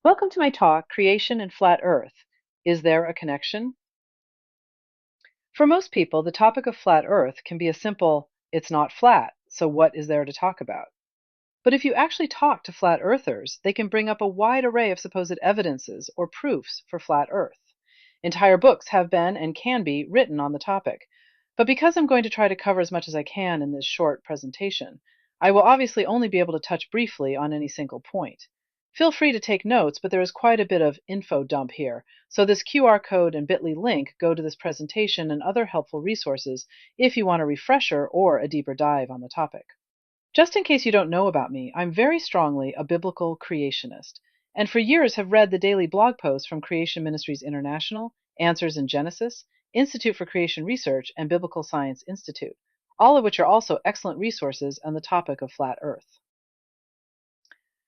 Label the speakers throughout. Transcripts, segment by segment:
Speaker 1: Welcome to my talk, Creation and Flat Earth. Is there a connection? For most people, the topic of flat Earth can be a simple, it's not flat, so what is there to talk about? But if you actually talk to flat earthers, they can bring up a wide array of supposed evidences or proofs for flat Earth. Entire books have been and can be written on the topic. But because I'm going to try to cover as much as I can in this short presentation, I will obviously only be able to touch briefly on any single point. Feel free to take notes, but there is quite a bit of info dump here, so this QR code and bit.ly link go to this presentation and other helpful resources if you want a refresher or a deeper dive on the topic. Just in case you don't know about me, I'm very strongly a biblical creationist, and for years have read the daily blog posts from Creation Ministries International, Answers in Genesis, Institute for Creation Research, and Biblical Science Institute, all of which are also excellent resources on the topic of flat Earth.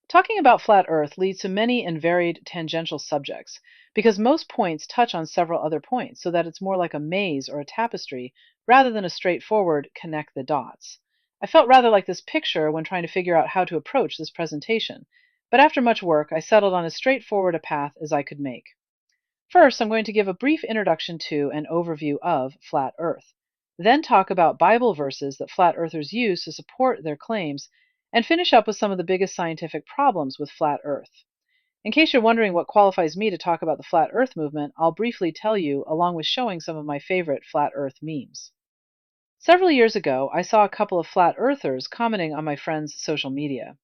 Speaker 1: Talking about flat Earth leads to many and varied tangential subjects, because most points touch on several other points, so that it's more like a maze or a tapestry rather than a straightforward connect the dots. I felt rather like this picture when trying to figure out how to approach this presentation, but after much work, I settled on as straightforward a path as I could make. First, I'm going to give a brief introduction to and overview of flat Earth, then talk about Bible verses that flat earthers use to support their claims, and finish up with some of the biggest scientific problems with flat Earth. In case you're wondering what qualifies me to talk about the flat Earth movement, I'll briefly tell you, along with showing some of my favorite flat Earth memes. Several years ago, I saw a couple of flat earthers commenting on my friend's social media.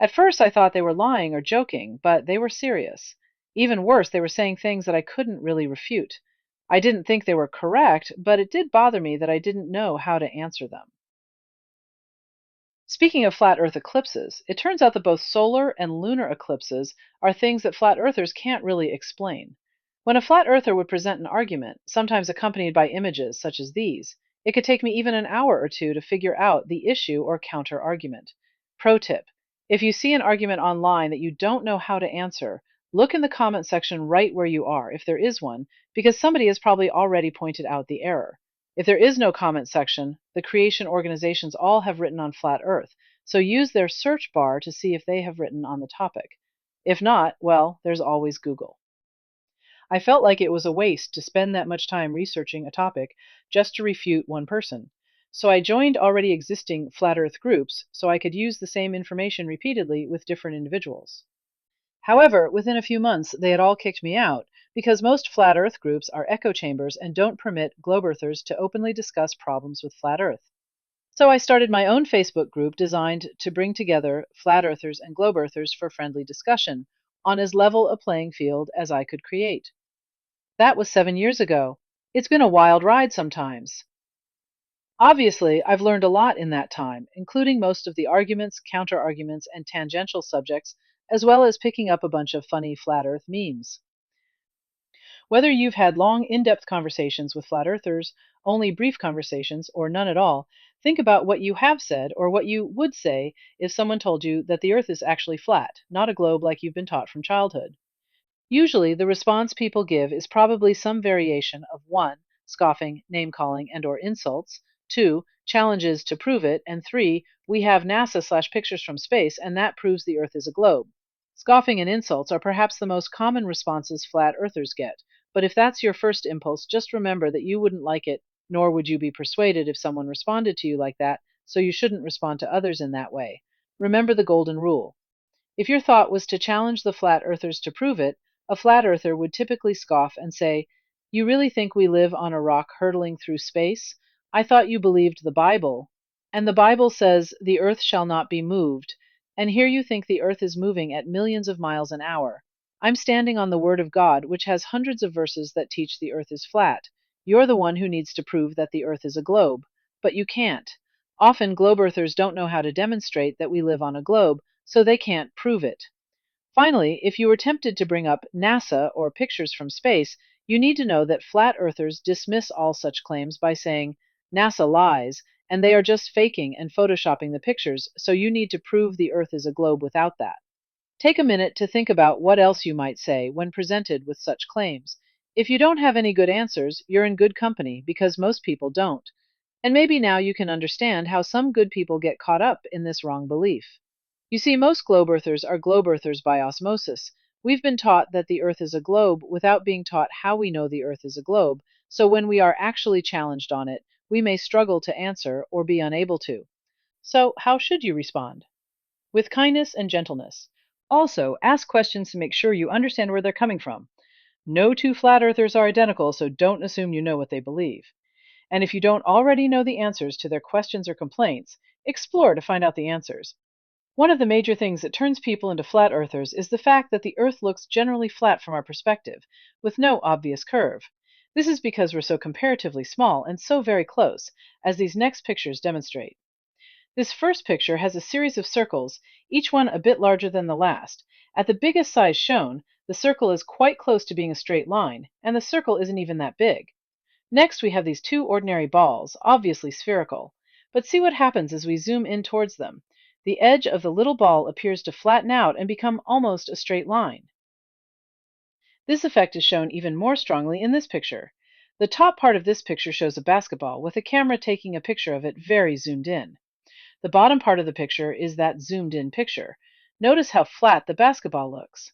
Speaker 1: At first, I thought they were lying or joking, but they were serious. Even worse, they were saying things that I couldn't really refute. I didn't think they were correct, but it did bother me that I didn't know how to answer them. Speaking of flat Earth eclipses, it turns out that both solar and lunar eclipses are things that flat earthers can't really explain. When a flat earther would present an argument, sometimes accompanied by images such as these, it could take me even an hour or two to figure out the issue or counter argument. Pro tip: if you see an argument online that you don't know how to answer, look in the comment section right where you are, if there is one, because somebody has probably already pointed out the error. If there is no comment section, the creation organizations all have written on flat Earth, so use their search bar to see if they have written on the topic. If not, well, there's always Google. I felt like it was a waste to spend that much time researching a topic just to refute one person. So I joined already existing flat Earth groups so I could use the same information repeatedly with different individuals. However, within a few months, they had all kicked me out because most flat Earth groups are echo chambers and don't permit globe earthers to openly discuss problems with flat Earth. So I started my own Facebook group designed to bring together flat earthers and globe earthers for friendly discussion on as level a playing field as I could create. That was 7 years ago. It's been a wild ride sometimes. Obviously, I've learned a lot in that time, including most of the arguments, counter-arguments, and tangential subjects, as well as picking up a bunch of funny flat Earth memes. Whether you've had long, in-depth conversations with flat earthers, only brief conversations, or none at all, think about what you have said or what you would say if someone told you that the Earth is actually flat, not a globe like you've been taught from childhood. Usually, the response people give is probably some variation of 1, scoffing, name-calling, and/or insults, 2, challenges to prove it, and 3, we have NASA/pictures from space, and that proves the Earth is a globe. Scoffing and insults are perhaps the most common responses flat earthers get, but if that's your first impulse, just remember that you wouldn't like it, nor would you be persuaded if someone responded to you like that, so you shouldn't respond to others in that way. Remember the golden rule. If your thought was to challenge the flat earthers to prove it, a flat earther would typically scoff and say, "You really think we live on a rock hurtling through space? I thought you believed the Bible. And the Bible says the earth shall not be moved. And here you think the earth is moving at millions of miles an hour. I'm standing on the Word of God, which has hundreds of verses that teach the earth is flat. You're the one who needs to prove that the earth is a globe. But you can't. Often globe earthers don't know how to demonstrate that we live on a globe, so they can't prove it. Finally, if you were tempted to bring up NASA or pictures from space, you need to know that flat earthers dismiss all such claims by saying, NASA lies, and they are just faking and photoshopping the pictures, so you need to prove the Earth is a globe without that. Take a minute to think about what else you might say when presented with such claims. If you don't have any good answers, you're in good company because most people don't. And maybe now you can understand how some good people get caught up in this wrong belief. You see, most globe earthers are globe earthers by osmosis, We've been taught that the Earth is a globe without being taught how we know the Earth is a globe, so when we are actually challenged on it, we may struggle to answer or be unable to. So, how should you respond? With kindness and gentleness. Also, ask questions to make sure you understand where they're coming from. No two flat earthers are identical, so don't assume you know what they believe. And if you don't already know the answers to their questions or complaints, explore to find out the answers. One of the major things that turns people into flat earthers is the fact that the Earth looks generally flat from our perspective, with no obvious curve. This is because we're so comparatively small and so very close, as these next pictures demonstrate. This first picture has a series of circles, each one a bit larger than the last. At the biggest size shown, the circle is quite close to being a straight line, and the circle isn't even that big. Next, we have these two ordinary balls, obviously spherical. But see what happens as we zoom in towards them. The edge of the little ball appears to flatten out and become almost a straight line. This effect is shown even more strongly in this picture. The top part of this picture shows a basketball, with a camera taking a picture of it very zoomed in. The bottom part of the picture is that zoomed in picture. Notice how flat the basketball looks.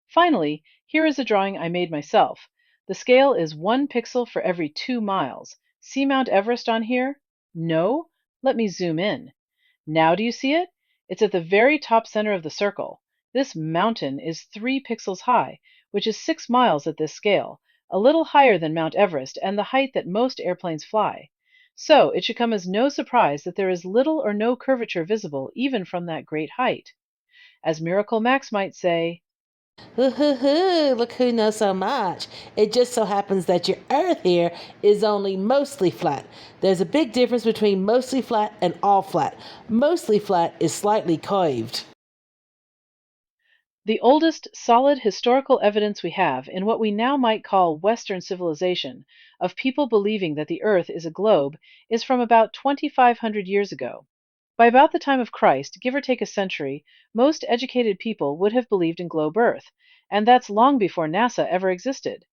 Speaker 1: Finally, here is a drawing I made myself. The scale is 1 pixel for every 2 miles. See Mount Everest on here? No? Let me zoom in. Now do you see it? It's at the very top center of the circle. This mountain is 3 pixels high, which is 6 miles at this scale, a little higher than Mount Everest and the height that most airplanes fly. So it should come as no surprise that there is little or no curvature visible even from that great height. As Miracle Max might say,
Speaker 2: Hoo hoo hoo, look who knows so much. It just so happens that your Earth here is only mostly flat. There's a big difference between mostly flat and all flat. Mostly flat is slightly curved.
Speaker 1: the oldest solid historical evidence we have in what we now might call Western civilization of people believing that the Earth is a globe is from about 2,500 years ago. By about the time of Christ, give or take a century, most educated people would have believed in globe Earth, and that's long before NASA ever existed.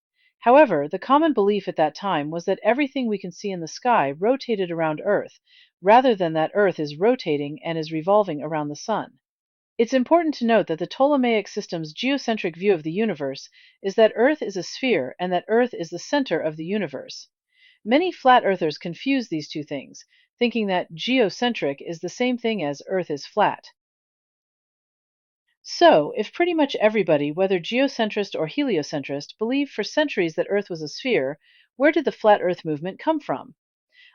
Speaker 1: However, the common belief at that time was that everything we can see in the sky rotated around Earth, rather than that Earth is rotating and is revolving around the Sun. It's important to note that the Ptolemaic system's geocentric view of the universe is that Earth is a sphere and that Earth is the center of the universe. Many flat earthers confuse these two things, thinking that geocentric is the same thing as Earth is flat. So, if pretty much everybody, whether geocentrist or heliocentrist, believed for centuries that Earth was a sphere, where did the flat Earth movement come from?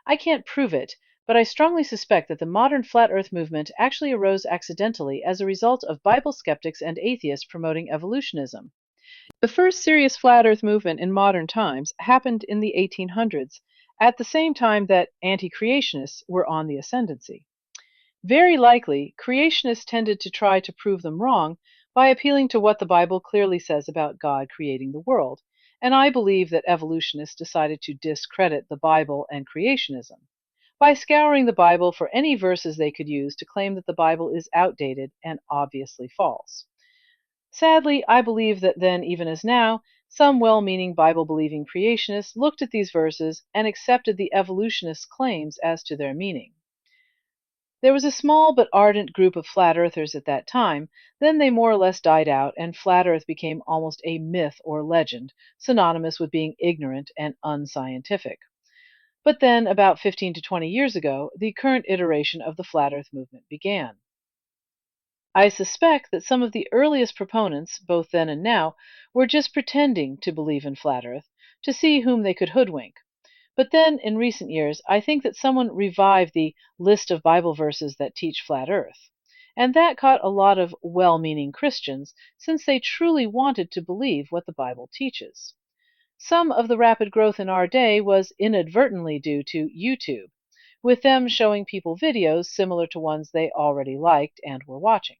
Speaker 1: I can't prove it, but I strongly suspect that the modern flat Earth movement actually arose accidentally as a result of Bible skeptics and atheists promoting evolutionism. The first serious flat Earth movement in modern times happened in the 1800s, at the same time that anti creationists were on the ascendancy. Very likely, creationists tended to try to prove them wrong by appealing to what the Bible clearly says about God creating the world, and I believe that evolutionists decided to discredit the Bible and creationism by scouring the Bible for any verses they could use to claim that the Bible is outdated and obviously false. Sadly, I believe that then, even as now, some well meaning Bible believing creationists looked at these verses and accepted the evolutionists' claims as to their meaning. There was a small but ardent group of flat earthers at that time, then they more or less died out, and flat earth became almost a myth or legend, synonymous with being ignorant and unscientific. But then, about 15 to 20 years ago, the current iteration of the flat earth movement began. I suspect that some of the earliest proponents, both then and now, were just pretending to believe in flat earth to see whom they could hoodwink. But then, in recent years, I think that someone revived the list of Bible verses that teach flat earth. And that caught a lot of well meaning Christians, since they truly wanted to believe what the Bible teaches. Some of the rapid growth in our day was inadvertently due to YouTube, with them showing people videos similar to ones they already liked and were watching.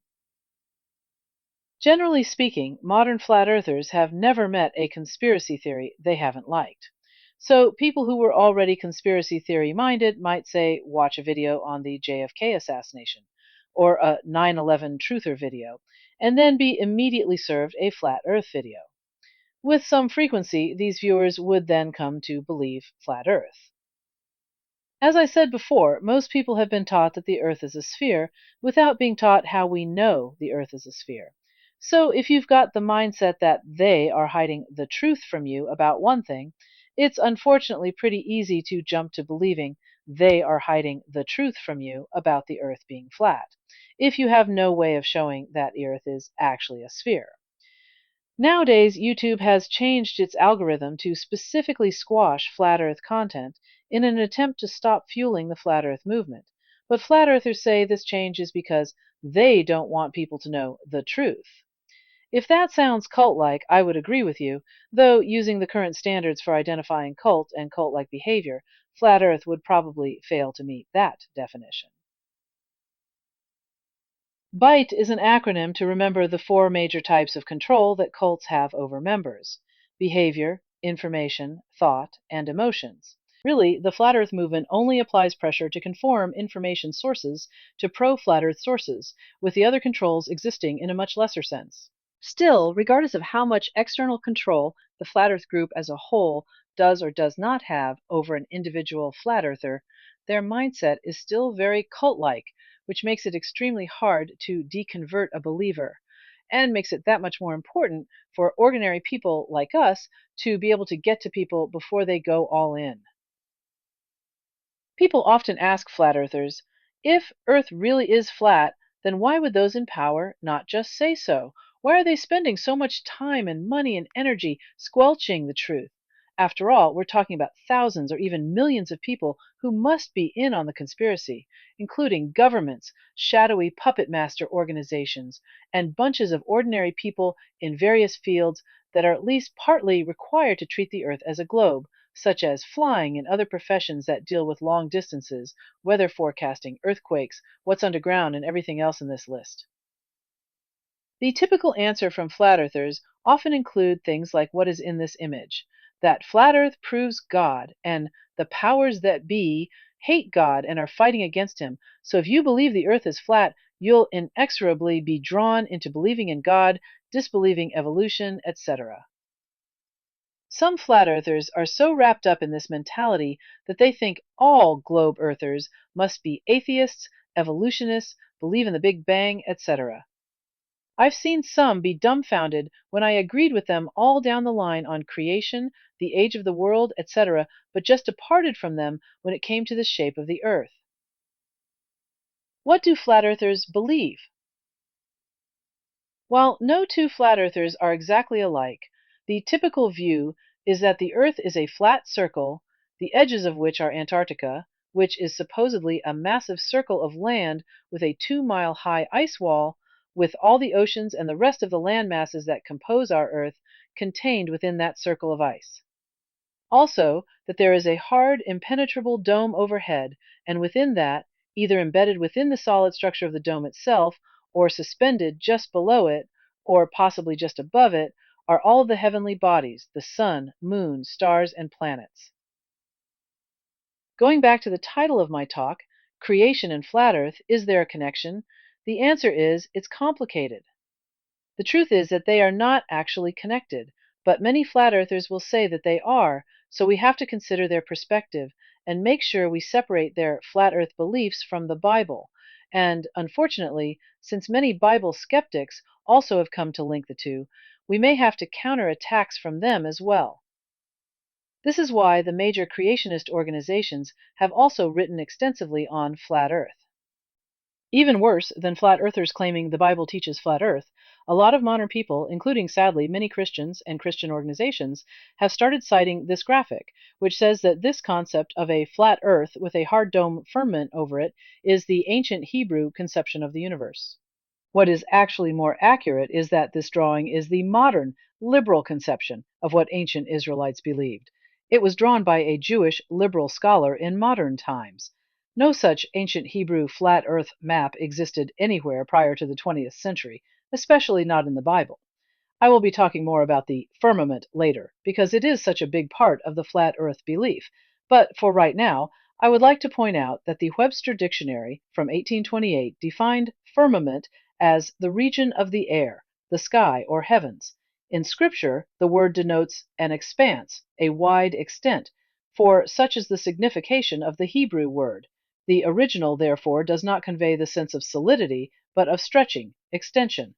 Speaker 1: Generally speaking, modern flat earthers have never met a conspiracy theory they haven't liked. So, people who were already conspiracy theory minded might say, watch a video on the JFK assassination or a 9/11 truther video, and then be immediately served a flat earth video. With some frequency, these viewers would then come to believe flat earth. As I said before, most people have been taught that the earth is a sphere without being taught how we know the earth is a sphere. So if you've got the mindset that they are hiding the truth from you about one thing, it's unfortunately pretty easy to jump to believing they are hiding the truth from you about the Earth being flat, if you have no way of showing that the Earth is actually a sphere. Nowadays, YouTube has changed its algorithm to specifically squash flat Earth content in an attempt to stop fueling the flat Earth movement. But flat earthers say this change is because they don't want people to know the truth. If that sounds cult like, I would agree with you, though using the current standards for identifying cult and cult like behavior, flat Earth would probably fail to meet that definition. BITE is an acronym to remember the four major types of control that cults have over members: behavior, information, thought, and emotions. Really, the Flat Earth movement only applies pressure to conform information sources to pro-Flat Earth sources, with the other controls existing in a much lesser sense. Still, regardless of how much external control the Flat Earth group as a whole does or does not have over an individual Flat Earther, their mindset is still very cult-like, which makes it extremely hard to deconvert a believer, and makes it that much more important for ordinary people like us to be able to get to people before they go all in. People often ask flat earthers, if Earth really is flat, then why would those in power not just say so? Why are they spending so much time and money and energy squelching the truth? After all, we're talking about thousands or even millions of people who must be in on the conspiracy, including governments, shadowy puppet master organizations, and bunches of ordinary people in various fields that are at least partly required to treat the Earth as a globe, such as flying and other professions that deal with long distances, weather forecasting, earthquakes, what's underground, and everything else in this list. The typical answer from flat earthers often include things like what is in this image: that flat earth proves God, and the powers that be hate God and are fighting against him. So if you believe the earth is flat, you'll inexorably be drawn into believing in God, disbelieving evolution, etc. Some flat earthers are so wrapped up in this mentality that they think all globe earthers must be atheists, evolutionists, believe in the Big Bang, etc. I've seen some be dumbfounded when I agreed with them all down the line on creation, the age of the world, etc., but just departed from them when it came to the shape of the earth. What do flat earthers believe? While no two flat earthers are exactly alike, the typical view is that the Earth is a flat circle, the edges of which are Antarctica, which is supposedly a massive circle of land with a 2-mile high ice wall, with all the oceans and the rest of the land masses that compose our Earth contained within that circle of ice. Also, that there is a hard, impenetrable dome overhead, and within that, either embedded within the solid structure of the dome itself, or suspended just below it, or possibly just above it, are all of the heavenly bodies, the sun, moon, stars, and planets. Going back to the title of my talk, Creation and Flat Earth, Is There a Connection? The answer is, it's complicated. The truth is that they are not actually connected, but many flat earthers will say that they are, so we have to consider their perspective and make sure we separate their flat earth beliefs from the Bible. And unfortunately, since many Bible skeptics also have come to link the two, we may have to counter attacks from them as well. This is why the major creationist organizations have also written extensively on flat earth. Even worse than flat earthers claiming the Bible teaches flat earth, a lot of modern people, including sadly many Christians and Christian organizations, have started citing this graphic, which says that this concept of a flat earth with a hard dome firmament over it is the ancient Hebrew conception of the universe. What is actually more accurate is that this drawing is the modern liberal conception of what ancient Israelites believed. It was drawn by a Jewish liberal scholar in modern times. No such ancient Hebrew flat earth map existed anywhere prior to the 20th century, especially not in the Bible. I will be talking more about the firmament later, because it is such a big part of the flat earth belief. But for right now, I would like to point out that the Webster Dictionary from 1828 defined firmament as the region of the air, the sky, or heavens. In Scripture, the word denotes an expanse, a wide extent, for such is the signification of the Hebrew word. The original, therefore, does not convey the sense of solidity, but of stretching, extension.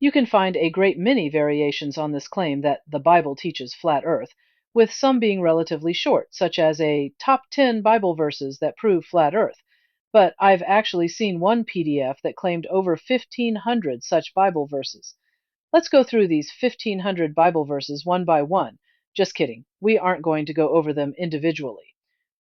Speaker 1: You can find a great many variations on this claim that the Bible teaches flat Earth, with some being relatively short, such as a top 10 Bible verses that prove flat Earth. But I've actually seen one PDF that claimed over 1,500 such Bible verses. Let's go through these 1,500 Bible verses one by one. Just kidding, we aren't going to go over them individually.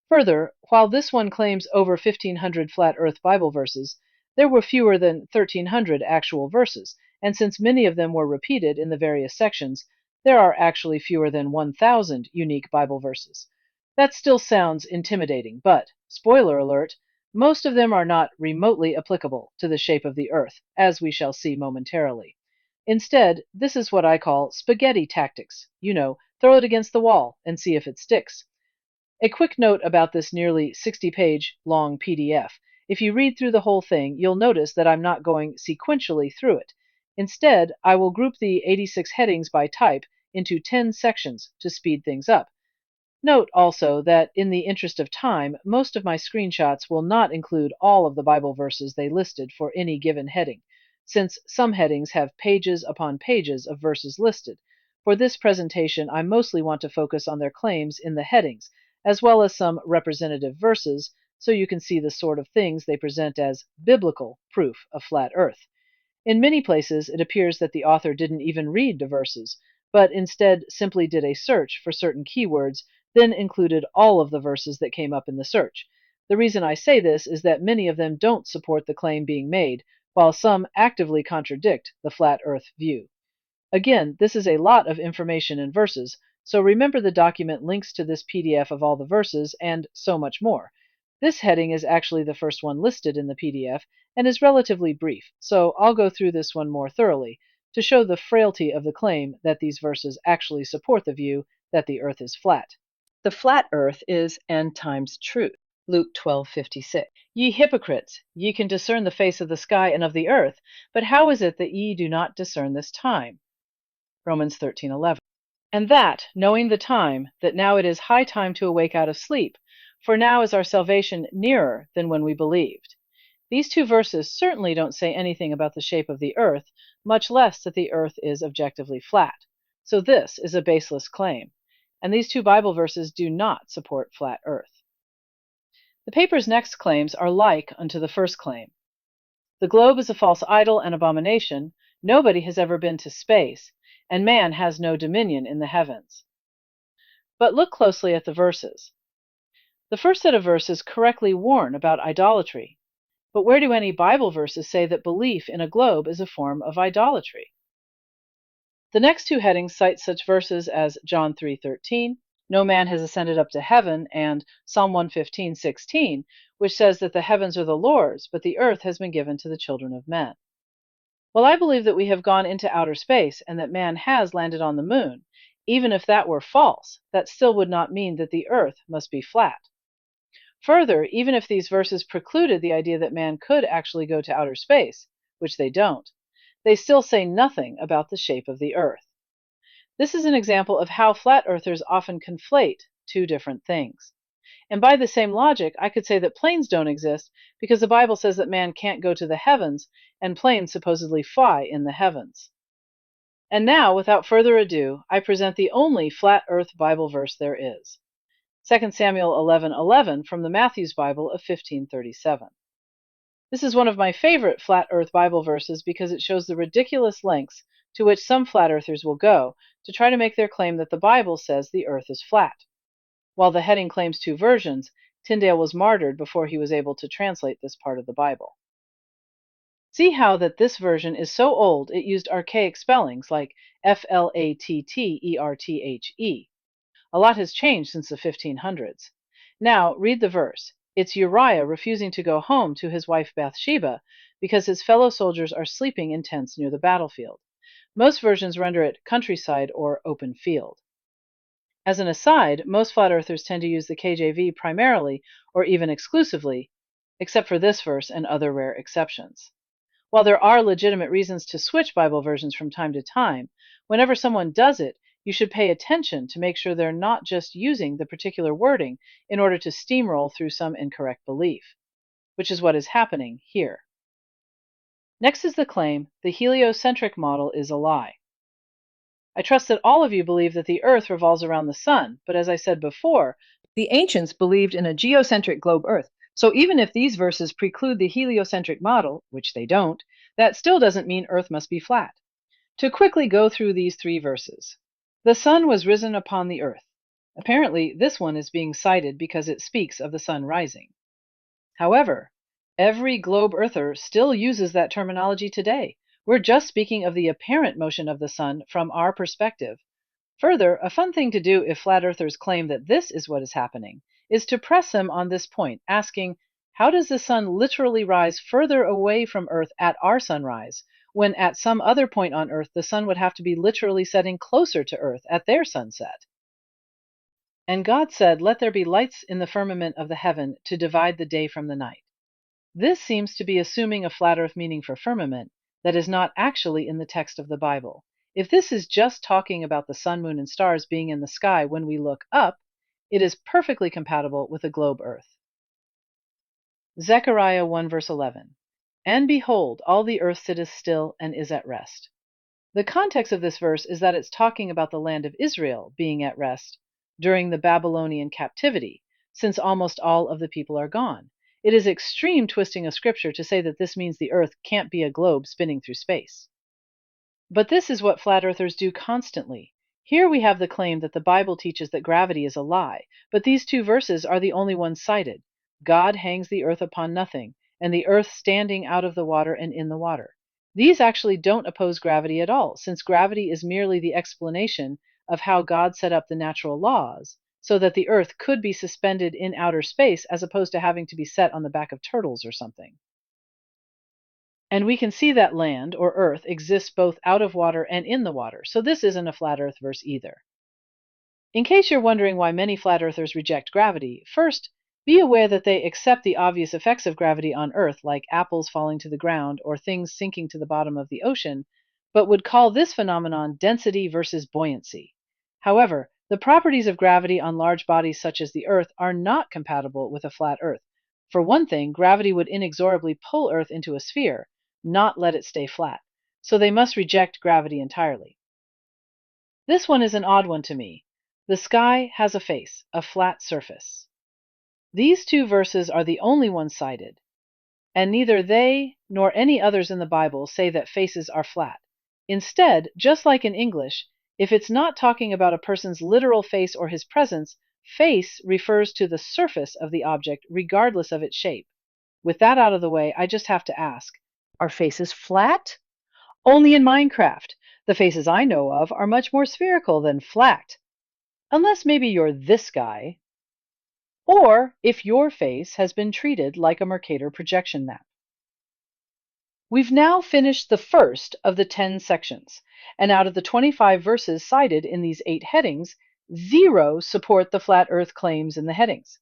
Speaker 1: Further, while this one claims over 1,500 flat Earth Bible verses, there were fewer than 1,300 actual verses, and since many of them were repeated in the various sections, there are actually fewer than 1,000 unique Bible verses. That still sounds intimidating, but, spoiler alert, most of them are not remotely applicable to the shape of the Earth, as we shall see momentarily. Instead, this is what I call spaghetti tactics. You know, throw it against the wall and see if it sticks. A quick note about this nearly 60-page long PDF. If you read through the whole thing, you'll notice that I'm not going sequentially through it. Instead, I will group the 86 headings by type into 10 sections to speed things up. Note also that in the interest of time, most of my screenshots will not include all of the Bible verses they listed for any given heading, since some headings have pages upon pages of verses listed. For this presentation, I mostly want to focus on their claims in the headings, as well as some representative verses, so you can see the sort of things they present as biblical proof of flat Earth. In many places, it appears that the author didn't even read the verses, but instead simply did a search for certain keywords, then included all of the verses that came up in the search. The reason I say this is that many of them don't support the claim being made, while some actively contradict the flat Earth view. Again, this is a lot of information in verses, so remember the document links to this PDF of all the verses and so much more. This heading is actually the first one listed in the PDF and is relatively brief, so I'll go through this one more thoroughly to show the frailty of the claim that these verses actually support the view that the earth is flat. The flat earth is end times truth. Luke 12:56. Ye hypocrites, ye can discern the face of the sky and of the earth, but how is it that ye do not discern this time? Romans 13:11. And that, knowing the time, that now it is high time to awake out of sleep, for now is our salvation nearer than when we believed. These two verses certainly don't say anything about the shape of the earth, much less that the earth is objectively flat. So this is a baseless claim, and these two Bible verses do not support flat earth. The paper's next claims are like unto the first claim. The globe is a false idol and abomination, nobody has ever been to space, and man has no dominion in the heavens. But look closely at the verses. The first set of verses correctly warn about idolatry, but where do any Bible verses say that belief in a globe is a form of idolatry? The next two headings cite such verses as John 3:13, no man has ascended up to heaven, and Psalm 115:16, which says that the heavens are the Lord's, but the earth has been given to the children of men. Well, I believe that we have gone into outer space and that man has landed on the moon. Even if that were false, that still would not mean that the earth must be flat. Further, even if these verses precluded the idea that man could actually go to outer space, which they don't, they still say nothing about the shape of the earth. This is an example of how flat earthers often conflate two different things. And by the same logic, I could say that planes don't exist because the Bible says that man can't go to the heavens and planes supposedly fly in the heavens. And now, without further ado, I present the only flat earth Bible verse there is. 2 Samuel 11:11 from the Matthew's Bible of 1537. This is one of my favorite flat earth Bible verses because it shows the ridiculous lengths to which some flat earthers will go to try to make their claim that the Bible says the earth is flat. While the heading claims two versions, Tyndale was martyred before he was able to translate this part of the Bible. See how that this version is so old it used archaic spellings like Flatterthe. A lot has changed since the 1500s. Now, read the verse. It's Uriah refusing to go home to his wife Bathsheba because his fellow soldiers are sleeping in tents near the battlefield. Most versions render it countryside or open field. As an aside, most flat earthers tend to use the KJV primarily or even exclusively, except for this verse and other rare exceptions. While there are legitimate reasons to switch Bible versions from time to time, whenever someone does it, you should pay attention to make sure they're not just using the particular wording in order to steamroll through some incorrect belief, which is what is happening here. Next is the claim the heliocentric model is a lie. I trust that all of you believe that the Earth revolves around the Sun, but as I said before, the ancients believed in a geocentric globe Earth. So even if these verses preclude the heliocentric model, which they don't, that still doesn't mean Earth must be flat. To quickly go through these three verses. The sun was risen upon the earth. Apparently, this one is being cited because it speaks of the sun rising. However, every globe earther still uses that terminology today. We're just speaking of the apparent motion of the sun from our perspective. Further, a fun thing to do if flat earthers claim that this is what is happening is to press them on this point, asking, how does the sun literally rise further away from Earth at our sunrise, when at some other point on Earth the sun would have to be literally setting closer to Earth at their sunset? And God said, let there be lights in the firmament of the heaven to divide the day from the night. This seems to be assuming a flat Earth meaning for firmament that is not actually in the text of the Bible. If this is just talking about the sun, moon, and stars being in the sky when we look up, it is perfectly compatible with a globe Earth. Zechariah 1 verse 11. And behold, all the earth sitteth still and is at rest. The context of this verse is that it's talking about the land of Israel being at rest during the Babylonian captivity, since almost all of the people are gone. It is extreme twisting of scripture to say that this means the earth can't be a globe spinning through space. But this is what flat earthers do constantly. Here we have the claim that the Bible teaches that gravity is a lie, but these two verses are the only ones cited. God hangs the earth upon nothing, and the earth standing out of the water and in the water. These actually don't oppose gravity at all, since gravity is merely the explanation of how God set up the natural laws, so that the earth could be suspended in outer space as opposed to having to be set on the back of turtles or something. And we can see that land, or earth, exists both out of water and in the water, so this isn't a flat earth verse either. In case you're wondering why many flat earthers reject gravity, first, be aware that they accept the obvious effects of gravity on Earth, like apples falling to the ground or things sinking to the bottom of the ocean, but would call this phenomenon density versus buoyancy. However, the properties of gravity on large bodies such as the Earth are not compatible with a flat Earth. For one thing, gravity would inexorably pull Earth into a sphere, not let it stay flat. So they must reject gravity entirely. This one is an odd one to me. The sky has a face, a flat surface. These two verses are the only ones cited, and neither they nor any others in the Bible say that faces are flat. Instead, just like in English, if it's not talking about a person's literal face or his presence, face refers to the surface of the object regardless of its shape. With that out of the way, I just have to ask, are faces flat? Only in Minecraft. The faces I know of are much more spherical than flat. Unless maybe you're this guy. Or if your face has been treated like a Mercator projection map. We've now finished the first of the 10 sections, and out of the 25 verses cited in these 8 headings, 0 support the flat earth claims in the headings.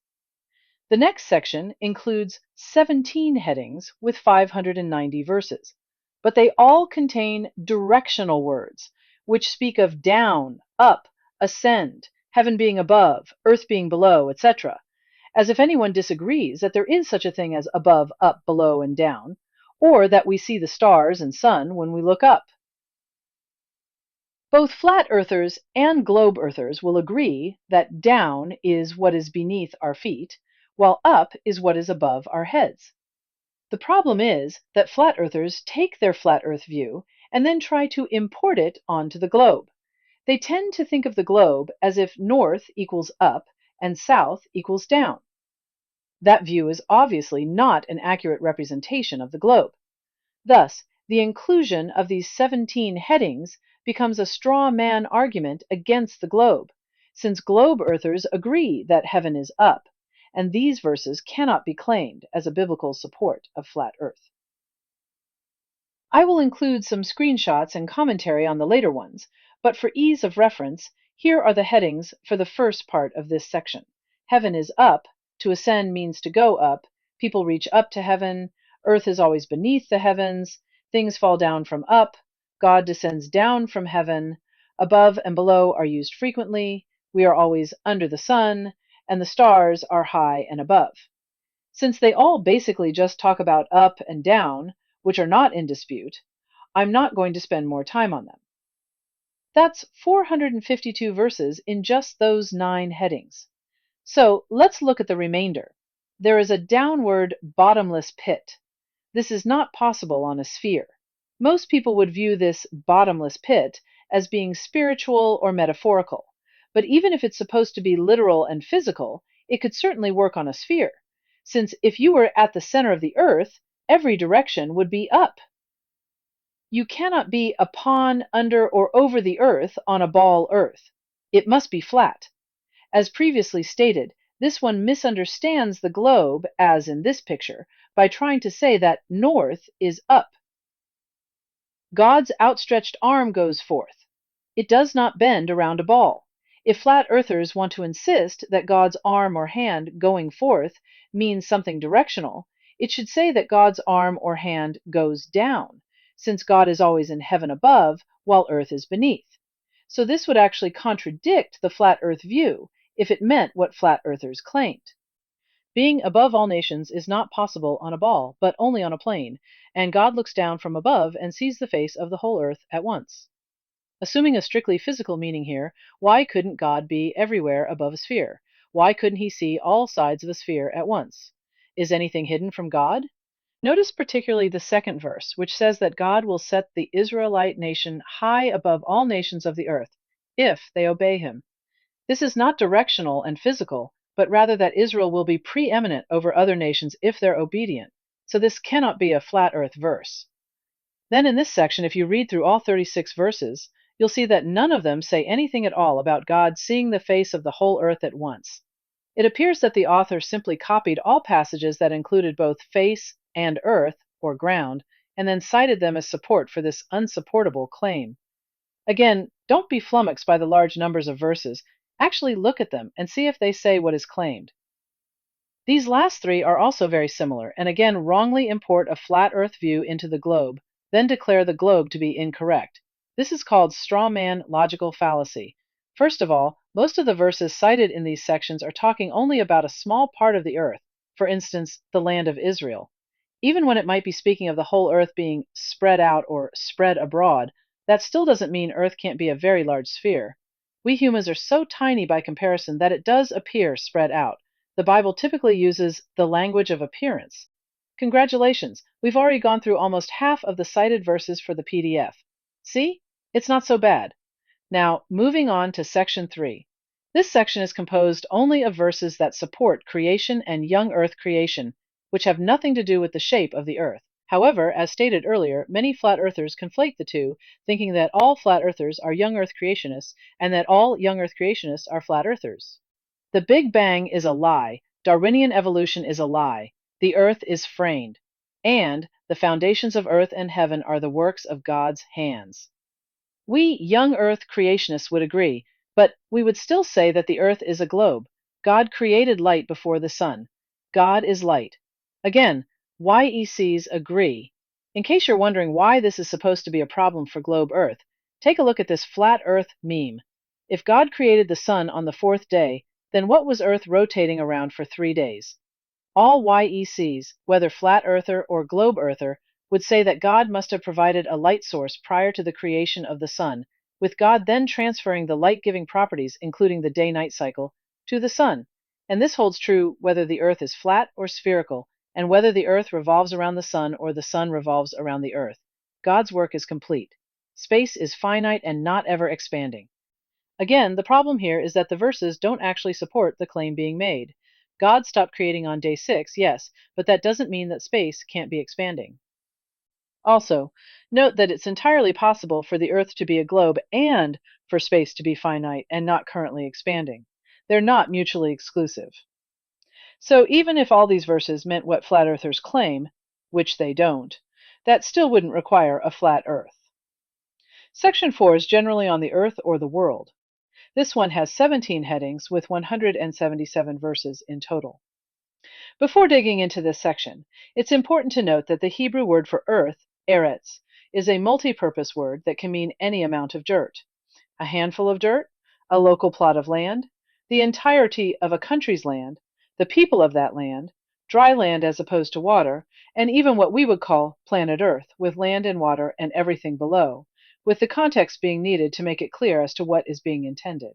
Speaker 1: The next section includes 17 headings with 590 verses, but they all contain directional words, which speak of down, up, ascend, heaven being above, earth being below, etc., as if anyone disagrees that there is such a thing as above, up, below, and down, or that we see the stars and sun when we look up. Both flat earthers and globe earthers will agree that down is what is beneath our feet, while up is what is above our heads. The problem is that flat earthers take their flat earth view and then try to import it onto the globe. They tend to think of the globe as if north equals up and south equals down. That view is obviously not an accurate representation of the globe. Thus, the inclusion of these 17 headings becomes a straw man argument against the globe, since globe earthers agree that heaven is up, and these verses cannot be claimed as a biblical support of flat earth. I will include some screenshots and commentary on the later ones, but for ease of reference, here are the headings for the first part of this section. Heaven is up. To ascend means to go up. People reach up to heaven. Earth is always beneath the heavens. Things fall down from up. God descends down from heaven. Above and below are used frequently. We are always under the sun, and the stars are high and above. Since they all basically just talk about up and down, which are not in dispute, I'm not going to spend more time on them. That's 452 verses in just those 9 headings. So let's look at the remainder. There is a downward, bottomless pit. This is not possible on a sphere. Most people would view this bottomless pit as being spiritual or metaphorical, but even if it's supposed to be literal and physical, it could certainly work on a sphere, since if you were at the center of the earth, every direction would be up. You cannot be upon, under, or over the earth on a ball earth. It must be flat. As previously stated, this one misunderstands the globe, as in this picture, by trying to say that north is up. God's outstretched arm goes forth. It does not bend around a ball. If flat earthers want to insist that God's arm or hand going forth means something directional, it should say that God's arm or hand goes down, since God is always in heaven above while earth is beneath. So this would actually contradict the flat earth view if it meant what flat earthers claimed. Being above all nations is not possible on a ball, but only on a plane, and God looks down from above and sees the face of the whole earth at once. Assuming a strictly physical meaning here, why couldn't God be everywhere above a sphere? Why couldn't he see all sides of a sphere at once? Is anything hidden from God? Notice particularly the second verse, which says that God will set the Israelite nation high above all nations of the earth, if they obey him. This is not directional and physical, but rather that Israel will be preeminent over other nations if they're obedient. So this cannot be a flat earth verse. Then in this section, if you read through all 36 verses, you'll see that none of them say anything at all about God seeing the face of the whole earth at once. It appears that the author simply copied all passages that included both face and earth, or ground, and then cited them as support for this unsupportable claim. Again, don't be flummoxed by the large numbers of verses. Actually look at them and see if they say what is claimed. These last 3 are also very similar, and again wrongly import a flat earth view into the globe, then declare the globe to be incorrect. This is called straw man logical fallacy. First of all, most of the verses cited in these sections are talking only about a small part of the earth, for instance, the land of Israel. Even when it might be speaking of the whole earth being spread out or spread abroad, that still doesn't mean earth can't be a very large sphere. We humans are so tiny by comparison that it does appear spread out. The Bible typically uses the language of appearance. Congratulations, we've already gone through almost half of the cited verses for the PDF. See? It's not so bad. Now, moving on to section 3. This section is composed only of verses that support creation and young earth creation, which have nothing to do with the shape of the earth. However, as stated earlier, many flat earthers conflate the two, thinking that all flat earthers are young earth creationists and that all young earth creationists are flat earthers. The Big Bang is a lie. Darwinian evolution is a lie. The earth is framed. And the foundations of earth and heaven are the works of God's hands. We young earth creationists would agree, but we would still say that the earth is a globe. God created light before the sun. God is light. Again, YECs agree. In case you're wondering why this is supposed to be a problem for globe Earth, take a look at this flat Earth meme. If God created the sun on the 4th day, then what was Earth rotating around for 3 days? All YECs, whether flat earther or globe earther, would say that God must have provided a light source prior to the creation of the sun, with God then transferring the light-giving properties, including the day-night cycle, to the sun. And this holds true whether the Earth is flat or spherical, and whether the earth revolves around the sun or the sun revolves around the earth. God's work is complete. Space is finite and not ever expanding. Again, the problem here is that the verses don't actually support the claim being made. God stopped creating on day 6, yes, but that doesn't mean that space can't be expanding. Also, note that it's entirely possible for the earth to be a globe and for space to be finite and not currently expanding. They're not mutually exclusive. So even if all these verses meant what flat earthers claim, which they don't, that still wouldn't require a flat earth. Section 4 is generally on the earth or the world. This one has 17 headings with 177 verses in total. Before digging into this section, it's important to note that the Hebrew word for earth, eretz, is a multi-purpose word that can mean any amount of dirt. A handful of dirt, a local plot of land, the entirety of a country's land, the people of that land, dry land as opposed to water, and even what we would call planet Earth, with land and water and everything below, with the context being needed to make it clear as to what is being intended.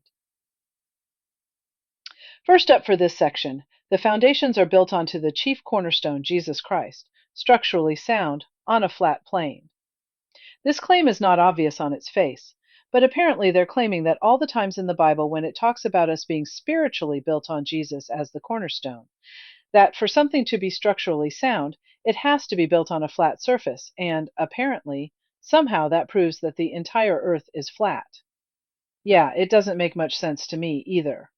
Speaker 1: First up for this section, the foundations are built onto the chief cornerstone, Jesus Christ, structurally sound, on a flat plane. This claim is not obvious on its face, but apparently they're claiming that all the times in the Bible when it talks about us being spiritually built on Jesus as the cornerstone, that for something to be structurally sound, it has to be built on a flat surface, and apparently, somehow that proves that the entire earth is flat. Yeah, it doesn't make much sense to me either.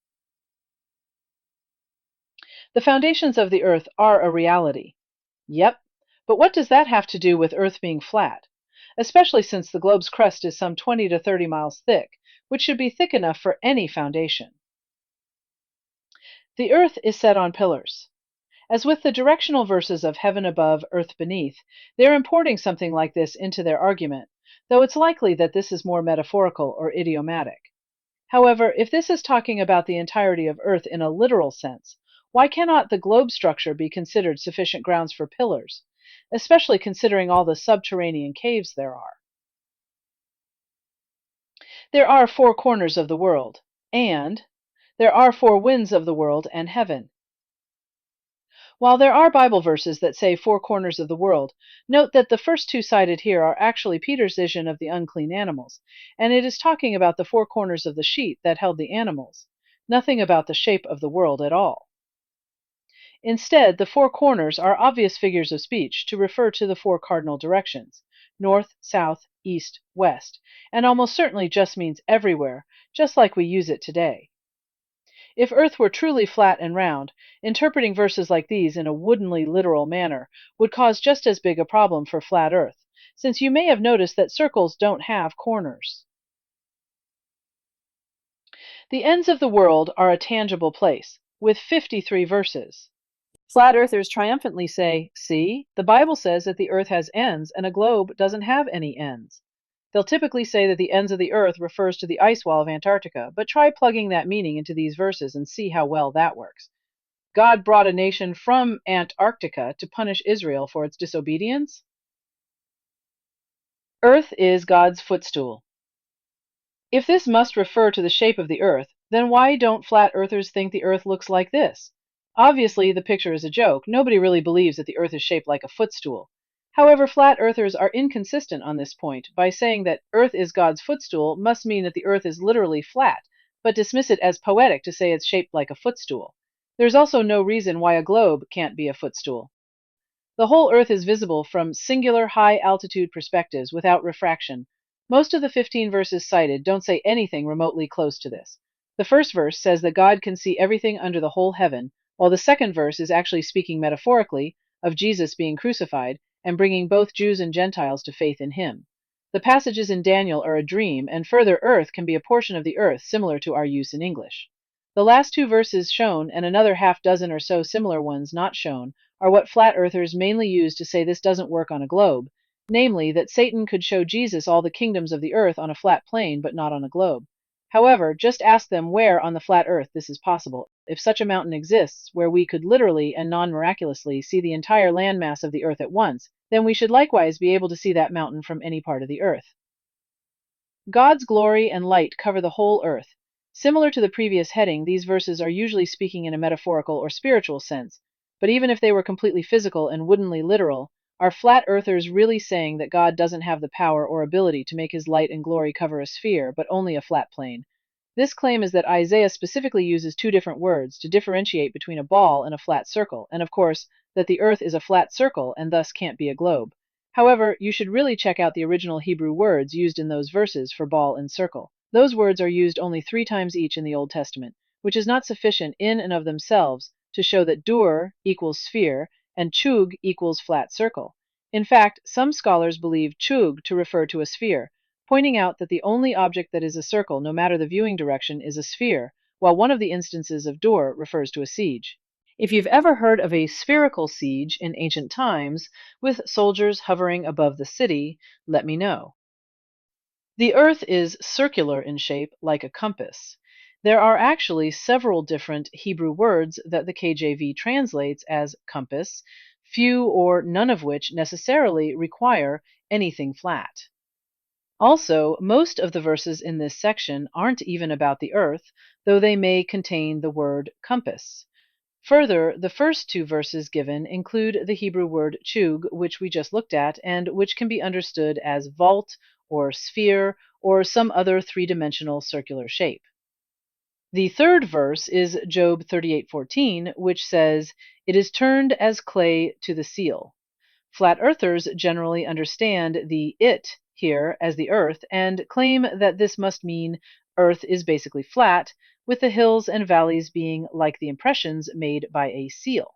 Speaker 1: The foundations of the earth are a reality. Yep, but what does that have to do with Earth being flat? Especially since the globe's crust is some 20 to 30 miles thick, which should be thick enough for any foundation. The Earth is set on pillars. As with the directional verses of heaven above, earth beneath, they're importing something like this into their argument, though it's likely that this is more metaphorical or idiomatic. However, if this is talking about the entirety of Earth in a literal sense, why cannot the globe structure be considered sufficient grounds for pillars, especially considering all the subterranean caves there are? There are four corners of the world, and there are four winds of the world and heaven. While there are Bible verses that say four corners of the world, note that the first two cited here are actually Peter's vision of the unclean animals, and it is talking about the four corners of the sheet that held the animals, nothing about the shape of the world at all. Instead, the four corners are obvious figures of speech to refer to the four cardinal directions, north, south, east, west, and almost certainly just means everywhere, just like we use it today. If Earth were truly flat and round, interpreting verses like these in a woodenly literal manner would cause just as big a problem for flat Earth, since you may have noticed that circles don't have corners. The ends of the world are a tangible place, with 53 verses. Flat earthers triumphantly say, see, the Bible says that the earth has ends and a globe doesn't have any ends. They'll typically say that the ends of the earth refers to the ice wall of Antarctica, but try plugging that meaning into these verses and see how well that works. God brought a nation from Antarctica to punish Israel for its disobedience? Earth is God's footstool. If this must refer to the shape of the earth, then why don't flat earthers think the earth looks like this? Obviously, the picture is a joke. Nobody really believes that the earth is shaped like a footstool. However, flat earthers are inconsistent on this point by saying that earth is God's footstool must mean that the earth is literally flat, but dismiss it as poetic to say it's shaped like a footstool. There's also no reason why a globe can't be a footstool. The whole earth is visible from singular high-altitude perspectives without refraction. Most of the 15 verses cited don't say anything remotely close to this. The first verse says that God can see everything under the whole heaven, while the second verse is actually speaking metaphorically of Jesus being crucified and bringing both Jews and Gentiles to faith in him. The passages in Daniel are a dream, and further earth can be a portion of the earth similar to our use in English. The last two verses shown and another half dozen or so similar ones not shown are what flat earthers mainly use to say this doesn't work on a globe, namely that Satan could show Jesus all the kingdoms of the earth on a flat plane but not on a globe. However, just ask them where on the flat earth this is possible. If such a mountain exists, where we could literally and non-miraculously see the entire landmass of the earth at once, then we should likewise be able to see that mountain from any part of the earth. God's glory and light cover the whole earth. Similar to the previous heading, these verses are usually speaking in a metaphorical or spiritual sense, but even if they were completely physical and woodenly literal, are flat earthers really saying that God doesn't have the power or ability to make his light and glory cover a sphere, but only a flat plane? This claim is that Isaiah specifically uses two different words to differentiate between a ball and a flat circle, and of course, that the earth is a flat circle and thus can't be a globe. However, you should really check out the original Hebrew words used in those verses for ball and circle. Those words are used only 3 times each in the Old Testament, which is not sufficient in and of themselves to show that dur equals sphere and chug equals flat circle. In fact, some scholars believe chug to refer to a sphere, pointing out that the only object that is a circle, no matter the viewing direction, is a sphere, while one of the instances of dur refers to a siege. If you've ever heard of a spherical siege in ancient times, with soldiers hovering above the city, let me know. The earth is circular in shape, like a compass. There are actually several different Hebrew words that the KJV translates as compass, few or none of which necessarily require anything flat. Also, most of the verses in this section aren't even about the earth, though they may contain the word compass. Further, the first two verses given include the Hebrew word chug, which we just looked at, and which can be understood as vault or sphere or some other three-dimensional circular shape. The third verse is Job 38:14, which says, "It is turned as clay to the seal." Flat earthers generally understand the "it" here as the earth and claim that this must mean earth is basically flat, with the hills and valleys being like the impressions made by a seal.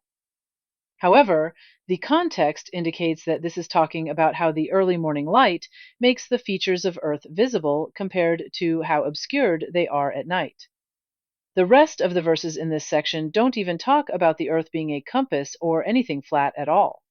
Speaker 1: However, the context indicates that this is talking about how the early morning light makes the features of earth visible compared to how obscured they are at night. The rest of the verses in this section don't even talk about the earth being a compass or anything flat at all.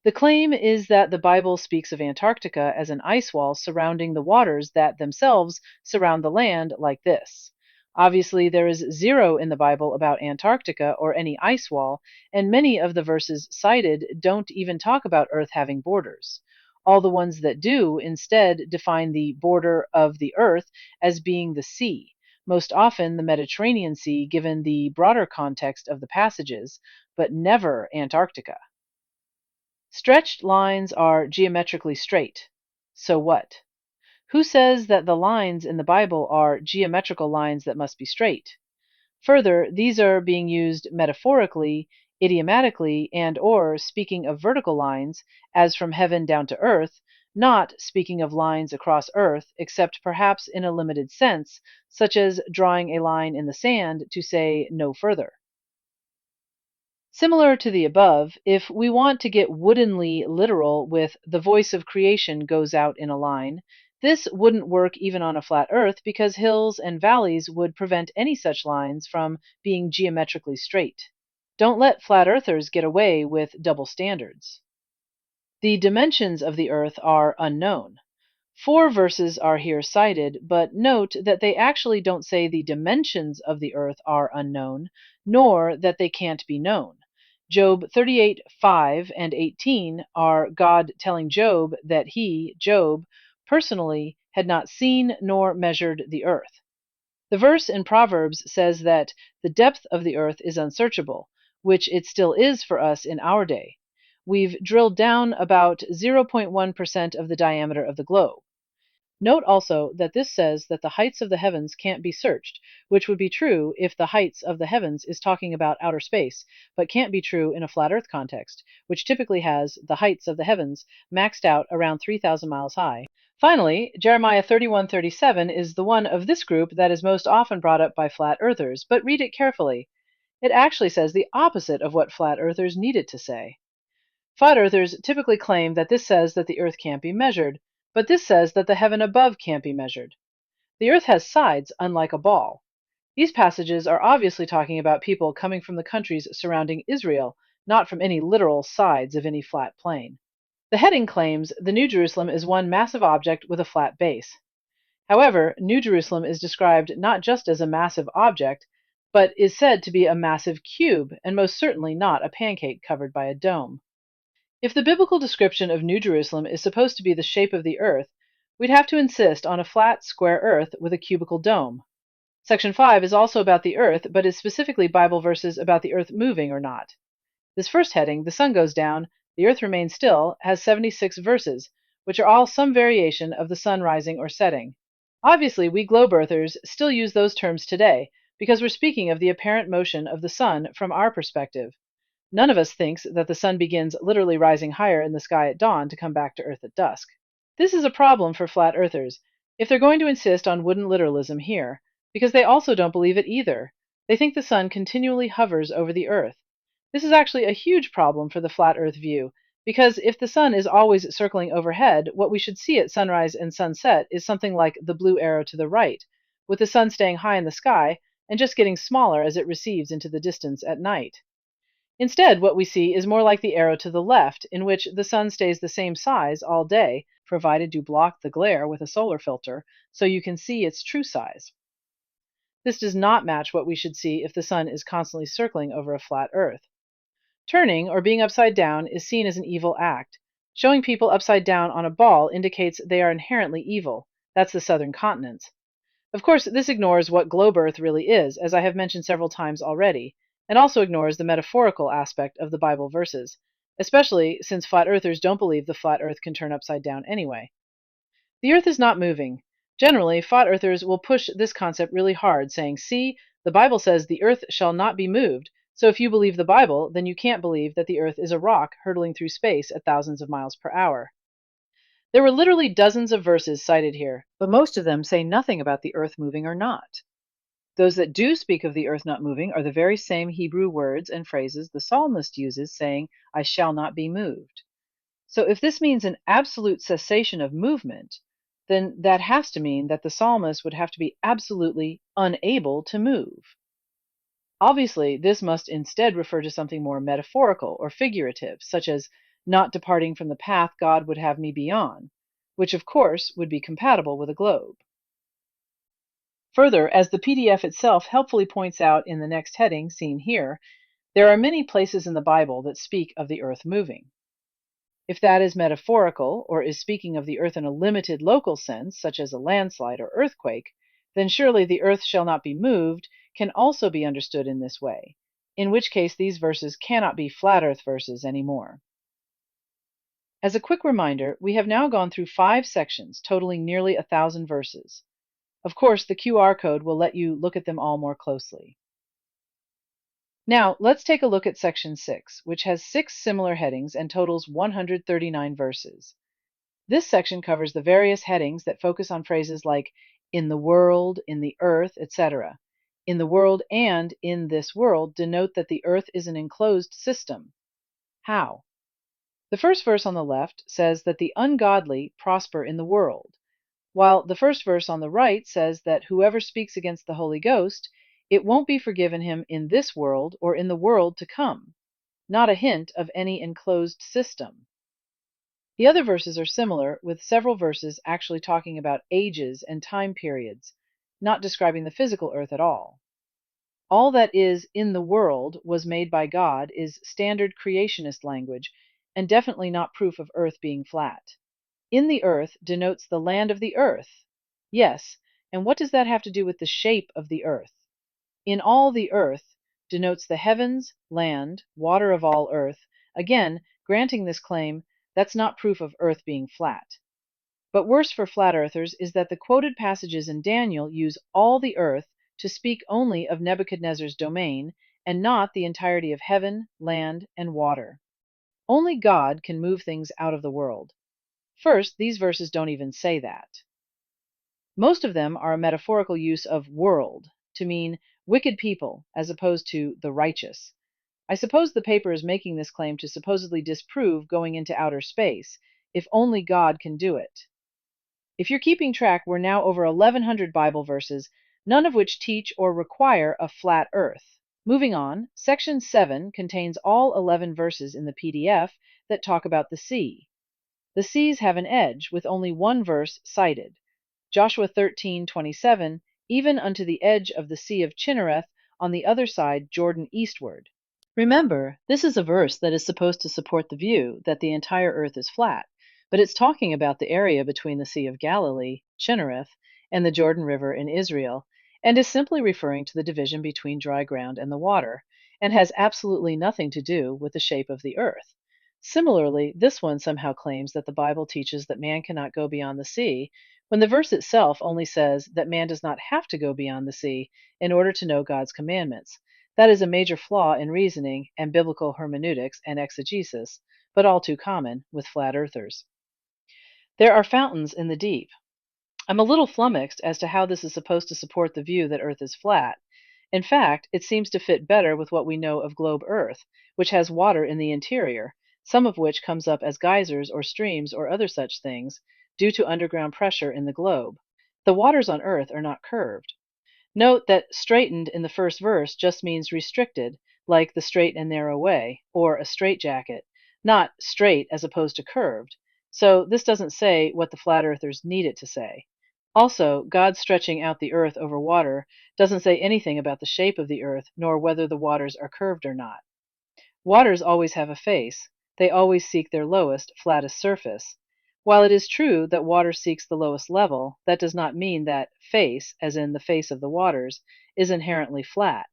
Speaker 1: The claim is that the Bible speaks of Antarctica as an ice wall surrounding the waters that themselves surround the land like this. Obviously, there is zero in the Bible about Antarctica or any ice wall, and many of the verses cited don't even talk about Earth having borders. All the ones that do instead define the border of the Earth as being the sea, most often the Mediterranean Sea given the broader context of the passages, but never Antarctica. Stretched lines are geometrically straight. So what? Who says that the lines in the Bible are geometrical lines that must be straight? Further, these are being used metaphorically, idiomatically, and/or speaking of vertical lines, as from heaven down to earth, not speaking of lines across earth, except perhaps in a limited sense, such as drawing a line in the sand to say no further. Similar to the above, if we want to get woodenly literal with "the voice of creation goes out in a line," this wouldn't work even on a flat earth because hills and valleys would prevent any such lines from being geometrically straight. Don't let flat earthers get away with double standards. The dimensions of the earth are unknown. 4 verses are here cited, but note that they actually don't say the dimensions of the earth are unknown, nor that they can't be known. Job 38:5 and 18 are God telling Job that he, Job, personally had not seen nor measured the earth. The verse in Proverbs says that the depth of the earth is unsearchable, which it still is for us in our day. We've drilled down about 0.1% of the diameter of the globe. Note also that this says that the heights of the heavens can't be searched, which would be true if the heights of the heavens is talking about outer space, but can't be true in a flat earth context, which typically has the heights of the heavens maxed out around 3,000 miles high. Finally, Jeremiah 31:37 is the one of this group that is most often brought up by flat earthers, but read it carefully. It actually says the opposite of what flat earthers need it to say. Flat earthers typically claim that this says that the earth can't be measured, but this says that the heaven above can't be measured. The earth has sides, unlike a ball. These passages are obviously talking about people coming from the countries surrounding Israel, not from any literal sides of any flat plane. The heading claims the New Jerusalem is one massive object with a flat base. However, New Jerusalem is described not just as a massive object, but is said to be a massive cube, and most certainly not a pancake covered by a dome. If the biblical description of New Jerusalem is supposed to be the shape of the earth, we'd have to insist on a flat, square earth with a cubical dome. Section 5 is also about the earth, but is specifically Bible verses about the earth moving or not. This first heading, "The sun goes down, the earth remains still," has 76 verses, which are all some variation of the sun rising or setting. Obviously, we globe earthers still use those terms today because we're speaking of the apparent motion of the sun from our perspective. None of us thinks that the sun begins literally rising higher in the sky at dawn to come back to Earth at dusk. This is a problem for flat earthers, if they're going to insist on wooden literalism here, because they also don't believe it either. They think the sun continually hovers over the Earth. This is actually a huge problem for the flat Earth view, because if the sun is always circling overhead, what we should see at sunrise and sunset is something like the blue arrow to the right, with the sun staying high in the sky and just getting smaller as it recedes into the distance at night. Instead, what we see is more like the arrow to the left, in which the sun stays the same size all day, provided you block the glare with a solar filter so you can see its true size. This does not match what we should see if the sun is constantly circling over a flat Earth. Turning, or being upside down, is seen as an evil act. Showing people upside down on a ball indicates they are inherently evil. That's the southern continents. Of course, this ignores what globe Earth really is, as I have mentioned several times already, and also ignores the metaphorical aspect of the Bible verses, especially since flat earthers don't believe the flat Earth can turn upside down anyway. The Earth is not moving. Generally, flat earthers will push this concept really hard, saying, see, the Bible says the Earth shall not be moved, so if you believe the Bible, then you can't believe that the Earth is a rock hurtling through space at thousands of miles per hour. There were literally dozens of verses cited here, but most of them say nothing about the Earth moving or not. Those that do speak of the Earth not moving are the very same Hebrew words and phrases the psalmist uses, saying, I shall not be moved. So if this means an absolute cessation of movement, then that has to mean that the psalmist would have to be absolutely unable to move. Obviously, this must instead refer to something more metaphorical or figurative, such as not departing from the path God would have me be on, which of course would be compatible with a globe. Further, as the PDF itself helpfully points out in the next heading seen here, there are many places in the Bible that speak of the earth moving. If that is metaphorical, or is speaking of the earth in a limited local sense, such as a landslide or earthquake, then surely the earth shall not be moved can also be understood in this way, in which case these verses cannot be flat earth verses anymore. As a quick reminder, we have now gone through 5 sections totaling nearly 1,000 verses. Of course, the QR code will let you look at them all more closely. Now, let's take a look at section 6, which has 6 similar headings and totals 139 verses. This section covers the various headings that focus on phrases like in the world, in the earth, etc. In the world and in this world denote that the earth is an enclosed system. How? The first verse on the left says that the ungodly prosper in the world, while the first verse on the right says that whoever speaks against the Holy Ghost, it won't be forgiven him in this world or in the world to come. Not a hint of any enclosed system. The other verses are similar, with several verses actually talking about ages and time periods, not describing the physical earth at all. All that is in the world was made by God is standard creationist language, and definitely not proof of earth being flat. In the earth denotes the land of the earth. Yes, and what does that have to do with the shape of the earth? In all the earth denotes the heavens, land, water of all earth. Again, granting this claim, that's not proof of earth being flat. But worse for flat earthers is that the quoted passages in Daniel use all the earth to speak only of Nebuchadnezzar's domain and not the entirety of heaven, land, and water. Only God can move things out of the world. First, these verses don't even say that. Most of them are a metaphorical use of world to mean wicked people as opposed to the righteous. I suppose the paper is making this claim to supposedly disprove going into outer space, if only God can do it. If you're keeping track, we're now over 1,100 Bible verses, none of which teach or require a flat earth. Moving on, section 7 contains all 11 verses in the PDF that talk about the sea. The seas have an edge, with only one verse cited. Joshua 13:27, even unto the edge of the Sea of Chinnereth, on the other side Jordan eastward. Remember, this is a verse that is supposed to support the view that the entire earth is flat, but it's talking about the area between the Sea of Galilee, Chinnereth, and the Jordan River in Israel, and is simply referring to the division between dry ground and the water, and has absolutely nothing to do with the shape of the earth. Similarly, this one somehow claims that the Bible teaches that man cannot go beyond the sea, when the verse itself only says that man does not have to go beyond the sea in order to know God's commandments. That is a major flaw in reasoning and biblical hermeneutics and exegesis, but all too common with flat earthers. There are fountains in the deep. I'm a little flummoxed as to how this is supposed to support the view that Earth is flat. In fact, it seems to fit better with what we know of globe Earth, which has water in the interior, some of which comes up as geysers or streams or other such things, due to underground pressure in the globe. The waters on Earth are not curved. Note that straightened in the first verse just means restricted, like the straight and narrow way, or a straitjacket, not straight as opposed to curved. So this doesn't say what the flat earthers need it to say. Also, God stretching out the earth over water doesn't say anything about the shape of the earth nor whether the waters are curved or not. Waters always have a face. They always seek their lowest, flattest surface. While it is true that water seeks the lowest level, that does not mean that face, as in the face of the waters, is inherently flat.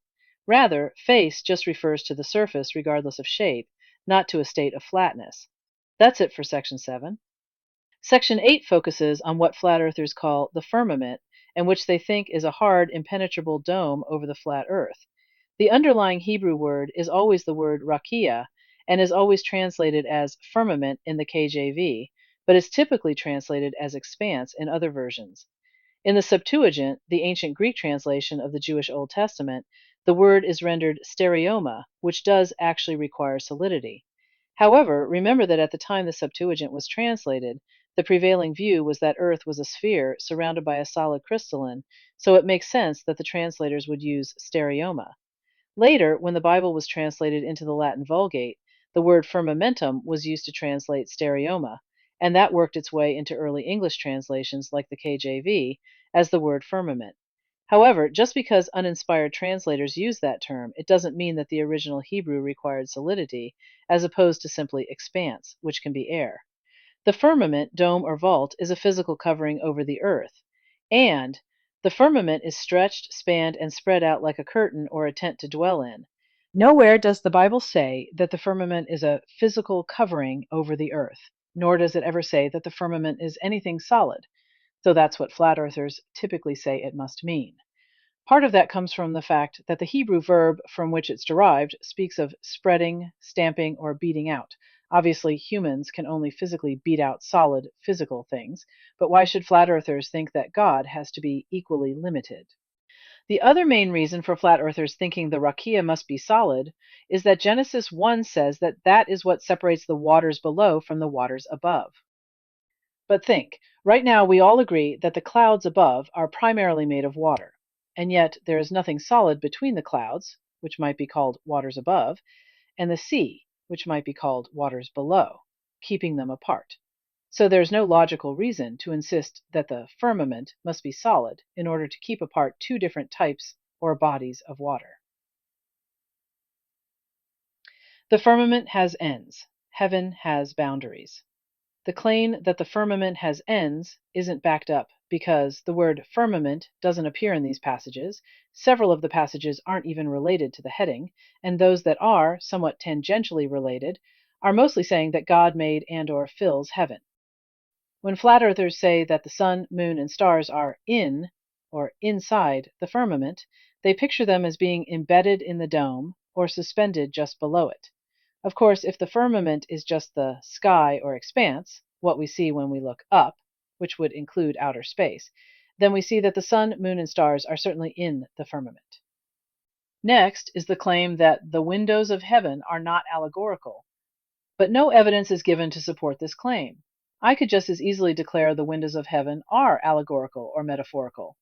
Speaker 1: Rather, face just refers to the surface regardless of shape, not to a state of flatness. That's it for Section 7. Section 8 focuses on what flat earthers call the firmament, and which they think is a hard, impenetrable dome over the flat earth. The underlying Hebrew word is always the word rakia and is always translated as firmament in the KJV, but is typically translated as expanse in other versions. In the Septuagint, the ancient Greek translation of the Jewish Old Testament, the word is rendered stereoma, which does actually require solidity. However, remember that at the time the Septuagint was translated, the prevailing view was that Earth was a sphere surrounded by a solid crystalline, so it makes sense that the translators would use stereoma. Later, when the Bible was translated into the Latin Vulgate, the word firmamentum was used to translate stereoma, and that worked its way into early English translations like the KJV as the word firmament. However, just because uninspired translators use that term, it doesn't mean that the original Hebrew required solidity, as opposed to simply expanse, which can be air. The firmament, dome, or vault is a physical covering over the earth, and the firmament is stretched, spanned, and spread out like a curtain or a tent to dwell in. Nowhere does the Bible say that the firmament is a physical covering over the earth, nor does it ever say that the firmament is anything solid, though that's what flat earthers typically say it must mean. Part of that comes from the fact that the Hebrew verb from which it's derived speaks of spreading, stamping, or beating out. Obviously, humans can only physically beat out solid physical things, but why should flat earthers think that God has to be equally limited? The other main reason for flat earthers thinking the rakia must be solid is that Genesis 1 says that that is what separates the waters below from the waters above. But think, right now we all agree that the clouds above are primarily made of water, and yet there is nothing solid between the clouds, which might be called waters above, and the sea, which might be called waters below, keeping them apart. So there's no logical reason to insist that the firmament must be solid in order to keep apart two different types or bodies of water. The firmament has ends. Heaven has boundaries. The claim that the firmament has ends isn't backed up because the word firmament doesn't appear in these passages. Several of the passages aren't even related to the heading, and those that are, somewhat tangentially related, are mostly saying that God made and/or fills heaven. When flat earthers say that the sun, moon, and stars are in or inside the firmament, they picture them as being embedded in the dome or suspended just below it. Of course, if the firmament is just the sky or expanse, what we see when we look up, which would include outer space, then we see that the sun, moon, and stars are certainly in the firmament. Next is the claim that the windows of heaven are not allegorical, but no evidence is given to support this claim. I could just as easily declare the windows of heaven are allegorical or metaphorical.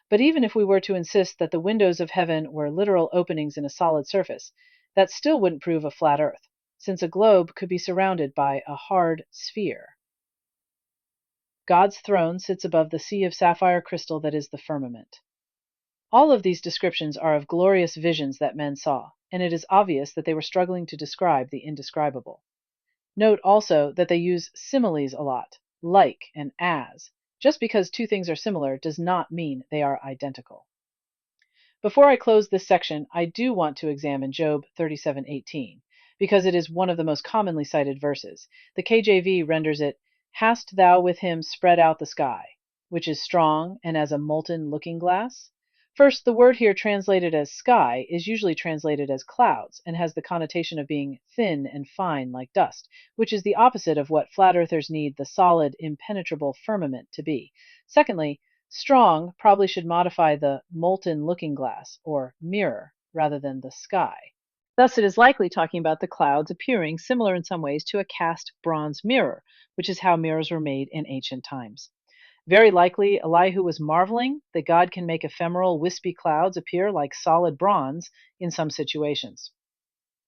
Speaker 1: But even if we were to insist that the windows of heaven were literal openings in a solid surface, that still wouldn't prove a flat earth, since a globe could be surrounded by a hard sphere. God's throne sits above the sea of sapphire crystal that is the firmament. All of these descriptions are of glorious visions that men saw, and it is obvious that they were struggling to describe the indescribable. Note also that they use similes a lot, like and as. Just because two things are similar does not mean they are identical. Before I close this section, I do want to examine Job 37:18, because it is one of the most commonly cited verses. The KJV renders it, "Hast thou with him spread out the sky," which is strong and as a molten looking glass. First, the word here translated as sky is usually translated as clouds and has the connotation of being thin and fine like dust, which is the opposite of what flat earthers need the solid, impenetrable firmament to be. Secondly, strong probably should modify the molten looking glass or mirror rather than the sky. Thus, it is likely talking about the clouds appearing similar in some ways to a cast bronze mirror, which is how mirrors were made in ancient times. Very likely, Elihu was marveling that God can make ephemeral, wispy clouds appear like solid bronze in some situations.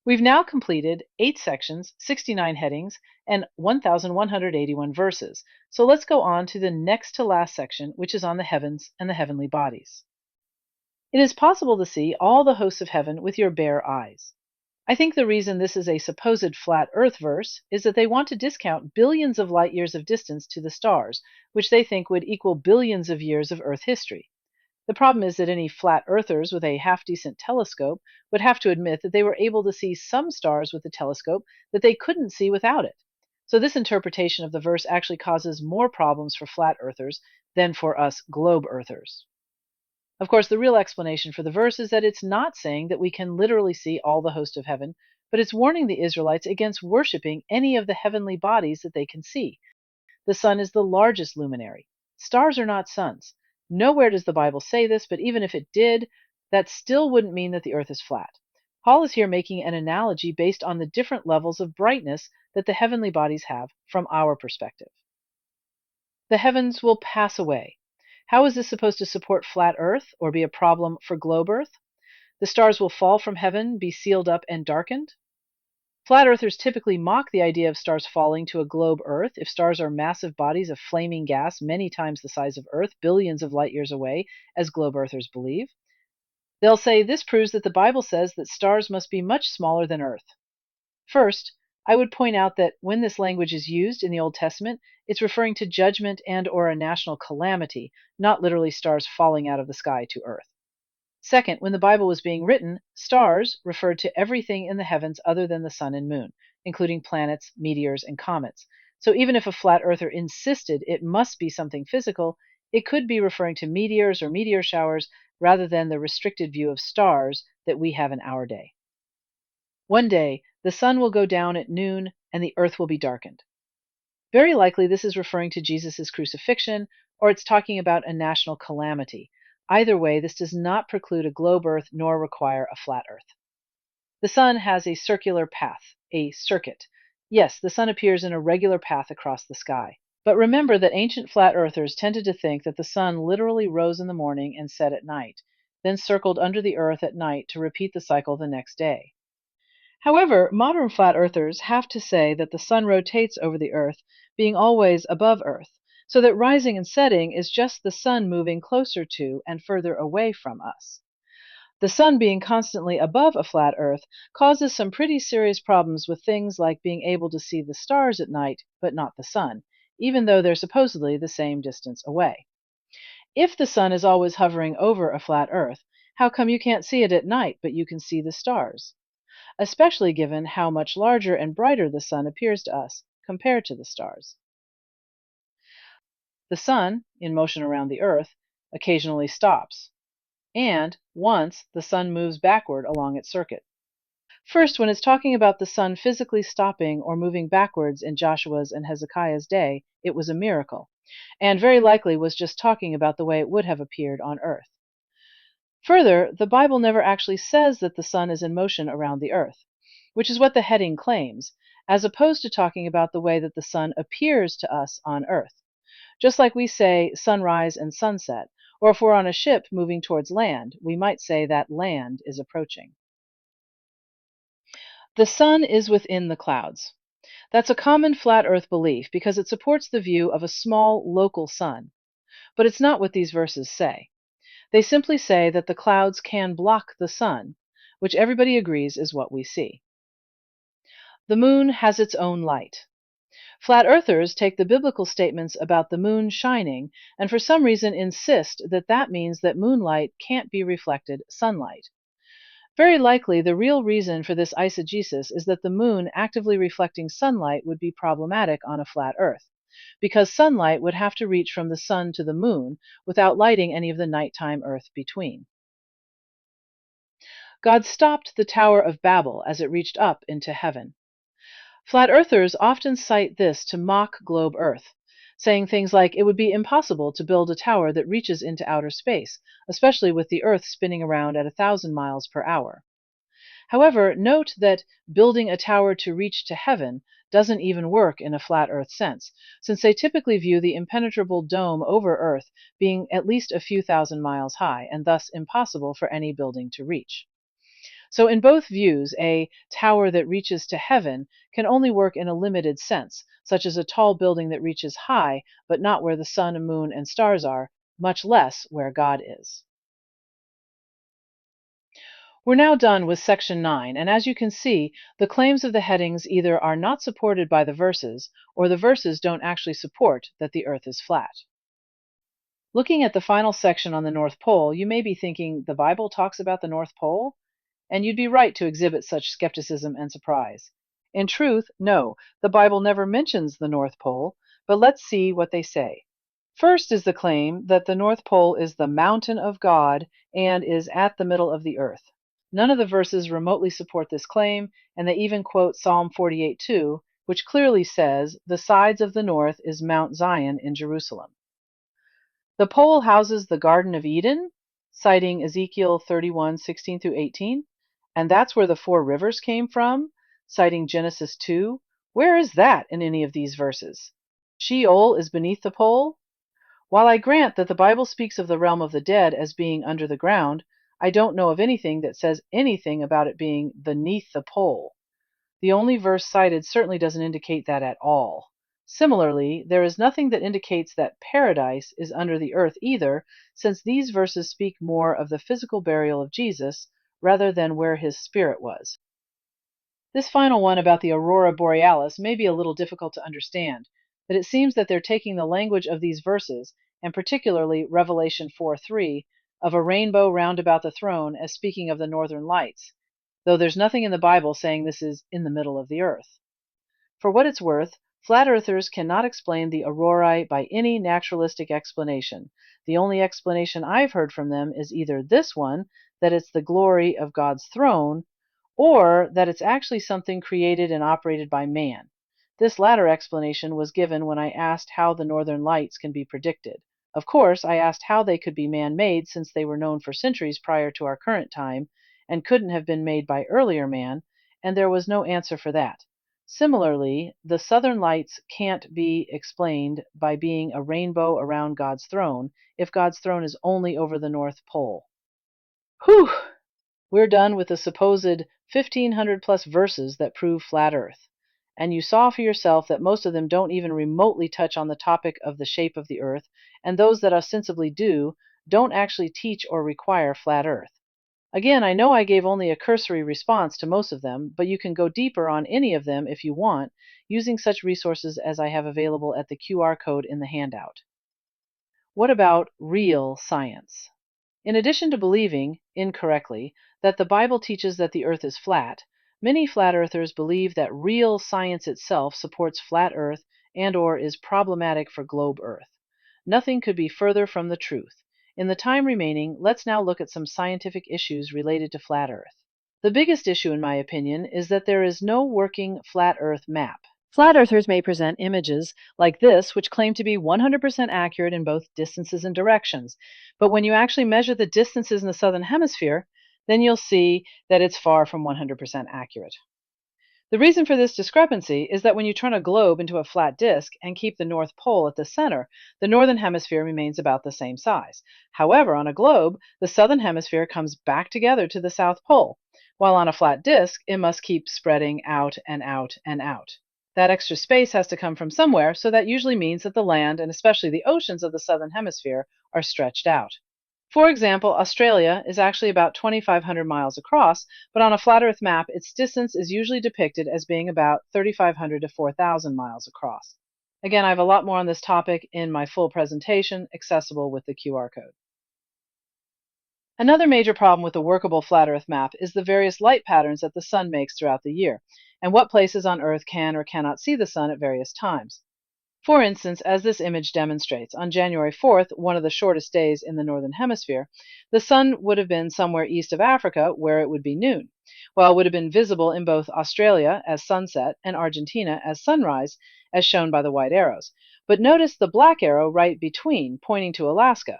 Speaker 1: We've now completed 8 sections, 69 headings, and 1,181 verses. So let's go on to the next to last section, which is on the heavens and the heavenly bodies. It is possible to see all the hosts of heaven with your bare eyes. I think the reason this is a supposed flat Earth verse is that they want to discount billions of light years of distance to the stars, which they think would equal billions of years of Earth history. The problem is that any flat earthers with a half decent telescope would have to admit that they were able to see some stars with the telescope that they couldn't see without it. So, this interpretation of the verse actually causes more problems for flat earthers than for us globe earthers. Of course, the real explanation for the verse is that it's not saying that we can literally see all the host of heaven, but it's warning the Israelites against worshiping any of the heavenly bodies that they can see. The sun is the largest luminary. Stars are not suns. Nowhere does the Bible say this, but even if it did, that still wouldn't mean that the earth is flat. Paul is here making an analogy based on the different levels of brightness that the heavenly bodies have from our perspective. The heavens will pass away. How is this supposed to support flat earth or be a problem for globe earth? The stars will fall from heaven, be sealed up and darkened. Flat earthers typically mock the idea of stars falling to a globe Earth if stars are massive bodies of flaming gas many times the size of Earth, billions of light years away, as globe earthers believe. They'll say this proves that the Bible says that stars must be much smaller than Earth. First, I would point out that when this language is used in the Old Testament, it's referring to judgment and or a national calamity, not literally stars falling out of the sky to Earth. Second, when the Bible was being written, stars referred to everything in the heavens other than the sun and moon, including planets, meteors, and comets. So even if a flat earther insisted it must be something physical, it could be referring to meteors or meteor showers rather than the restricted view of stars that we have in our day. One day, the sun will go down at noon and the earth will be darkened. Very likely, this is referring to Jesus' crucifixion, or it's talking about a national calamity. Either way, this does not preclude a globe Earth nor require a flat Earth. The sun has a circular path, a circuit. Yes, the sun appears in a regular path across the sky. But remember that ancient flat earthers tended to think that the sun literally rose in the morning and set at night, then circled under the earth at night to repeat the cycle the next day. However, modern flat earthers have to say that the sun rotates over the earth, being always above earth, so that rising and setting is just the sun moving closer to and further away from us. The sun being constantly above a flat earth causes some pretty serious problems with things like being able to see the stars at night, but not the sun, even though they're supposedly the same distance away. If the sun is always hovering over a flat earth, how come you can't see it at night, but you can see the stars? Especially given how much larger and brighter the sun appears to us compared to the stars. The sun, in motion around the earth, occasionally stops, and once the sun moves backward along its circuit. First, when it's talking about the sun physically stopping or moving backwards in Joshua's and Hezekiah's day, it was a miracle, and very likely was just talking about the way it would have appeared on earth. Further, the Bible never actually says that the sun is in motion around the earth, which is what the heading claims, as opposed to talking about the way that the sun appears to us on earth. Just like we say sunrise and sunset, or if we're on a ship moving towards land, we might say that land is approaching. The sun is within the clouds. That's a common flat earth belief because it supports the view of a small local sun. But it's not what these verses say. They simply say that the clouds can block the sun, which everybody agrees is what we see. The moon has its own light. Flat earthers take the biblical statements about the moon shining and for some reason insist that that means that moonlight can't be reflected sunlight. Very likely, the real reason for this eisegesis is that the moon actively reflecting sunlight would be problematic on a flat earth, because sunlight would have to reach from the sun to the moon without lighting any of the nighttime earth between. God stopped the Tower of Babel as it reached up into heaven. Flat earthers often cite this to mock globe Earth, saying things like it would be impossible to build a tower that reaches into outer space, especially with the Earth spinning around at 1,000 miles per hour. However, note that building a tower to reach to heaven doesn't even work in a flat Earth sense, since they typically view the impenetrable dome over Earth being at least a few thousand miles high, and thus impossible for any building to reach. So, in both views, a tower that reaches to heaven can only work in a limited sense, such as a tall building that reaches high, but not where the sun and moon and stars are, much less where God is. We're now done with section 9, and as you can see, the claims of the headings either are not supported by the verses, or the verses don't actually support that the Earth is flat. Looking at the final section on the North Pole, you may be thinking, the Bible talks about the North Pole? And you'd be right to exhibit such skepticism and surprise. In truth, no, the Bible never mentions the North Pole, but let's see what they say. First is the claim that the North Pole is the mountain of God and is at the middle of the earth. None of the verses remotely support this claim, and they even quote Psalm 48:2, which clearly says, "The sides of the north is Mount Zion in Jerusalem." The pole houses the Garden of Eden, citing Ezekiel 31:16 through 18, and that's where the four rivers came from, citing Genesis 2. Where is that in any of these verses? Sheol is beneath the pole. While I grant that the Bible speaks of the realm of the dead as being under the ground, I don't know of anything that says anything about it being beneath the pole. The only verse cited certainly doesn't indicate that at all. Similarly, there is nothing that indicates that paradise is under the earth either, since these verses speak more of the physical burial of Jesus rather than where his spirit was. This final one about the aurora borealis may be a little difficult to understand, but it seems that they're taking the language of these verses, and particularly Revelation 4:3, of a rainbow round about the throne as speaking of the northern lights, though there's nothing in the Bible saying this is in the middle of the earth. For what it's worth, flat earthers cannot explain the aurorae by any naturalistic explanation. The only explanation I've heard from them is either this one, that it's the glory of God's throne, or that it's actually something created and operated by man. This latter explanation was given when I asked how the northern lights can be predicted. Of course, I asked how they could be man-made since they were known for centuries prior to our current time and couldn't have been made by earlier man, and there was no answer for that. Similarly, the southern lights can't be explained by being a rainbow around God's throne if God's throne is only over the North Pole. Whew! We're done with the supposed 1,500 plus verses that prove flat Earth. And you saw for yourself that most of them don't even remotely touch on the topic of the shape of the Earth, and those that ostensibly do don't actually teach or require flat Earth. Again, I know I gave only a cursory response to most of them, but you can go deeper on any of them if you want, using such resources as I have available at the QR code in the handout. What about real science? In addition to believing, incorrectly, that the Bible teaches that the Earth is flat, many flat earthers believe that real science itself supports flat Earth and/or is problematic for globe Earth. Nothing could be further from the truth. In the time remaining, let's now look at some scientific issues related to flat Earth. The biggest issue, in my opinion, is that there is no working flat Earth map. Flat earthers may present images like this, which claim to be 100% accurate in both distances and directions. But when you actually measure the distances in the southern hemisphere, then you'll see that it's far from 100% accurate. The reason for this discrepancy is that when you turn a globe into a flat disk and keep the North Pole at the center, the northern hemisphere remains about the same size. However, on a globe, the southern hemisphere comes back together to the South Pole, while on a flat disk, it must keep spreading out and out and out. That extra space has to come from somewhere, so that usually means that the land, and especially the oceans of the southern hemisphere, are stretched out. For example, Australia is actually about 2,500 miles across, but on a flat Earth map, its distance is usually depicted as being about 3,500 to 4,000 miles across. Again, I have a lot more on this topic in my full presentation, accessible with the QR code. Another major problem with a workable flat Earth map is the various light patterns that the sun makes throughout the year, and what places on Earth can or cannot see the sun at various times. For instance, as this image demonstrates, on January 4th, one of the shortest days in the northern hemisphere, the sun would have been somewhere east of Africa where it would be noon, while it would have been visible in both Australia as sunset and Argentina as sunrise, as shown by the white arrows. But notice the black arrow right between, pointing to Alaska.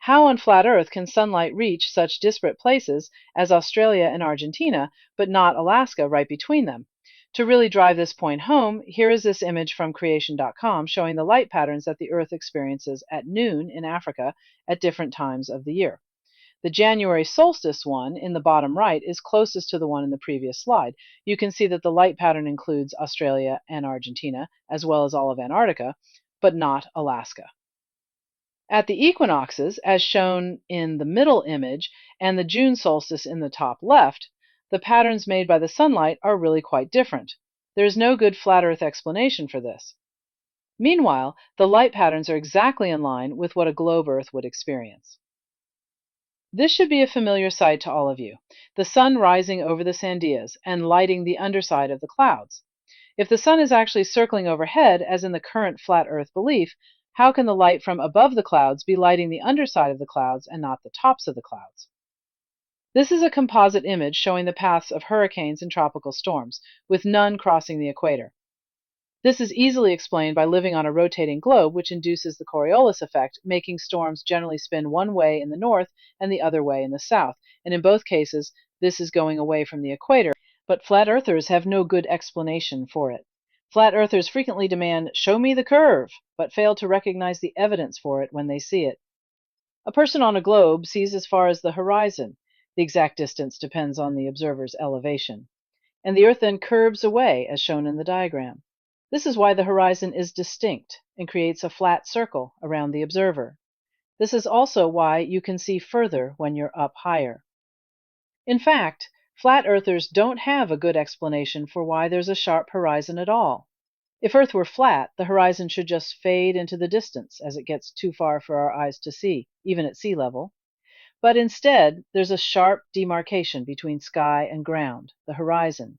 Speaker 1: How on flat Earth can sunlight reach such disparate places as Australia and Argentina, but not Alaska right between them? To really drive this point home, here is this image from creation.com showing the light patterns that the Earth experiences at noon in Africa at different times of the year. The January solstice one in the bottom right is closest to the one in the previous slide. You can see that the light pattern includes Australia and Argentina, as well as all of Antarctica, but not Alaska. At the equinoxes, as shown in the middle image, and the June solstice in the top left, the patterns made by the sunlight are really quite different. There is no good flat Earth explanation for this. Meanwhile, the light patterns are exactly in line with what a globe Earth would experience. This should be a familiar sight to all of you, the sun rising over the Sandias and lighting the underside of the clouds. If the sun is actually circling overhead, as in the current flat Earth belief, how can the light from above the clouds be lighting the underside of the clouds and not the tops of the clouds? This is a composite image showing the paths of hurricanes and tropical storms, with none crossing the equator. This is easily explained by living on a rotating globe, which induces the Coriolis effect, making storms generally spin one way in the north and the other way in the south, and in both cases, this is going away from the equator, but flat earthers have no good explanation for it. Flat earthers frequently demand, "Show me the curve," but fail to recognize the evidence for it when they see it. A person on a globe sees as far as the horizon. The exact distance depends on the observer's elevation. And the Earth then curves away, as shown in the diagram. This is why the horizon is distinct and creates a flat circle around the observer. This is also why you can see further when you're up higher. In fact, flat earthers don't have a good explanation for why there's a sharp horizon at all. If Earth were flat, the horizon should just fade into the distance as it gets too far for our eyes to see, even at sea level. But instead, there's a sharp demarcation between sky and ground, the horizon,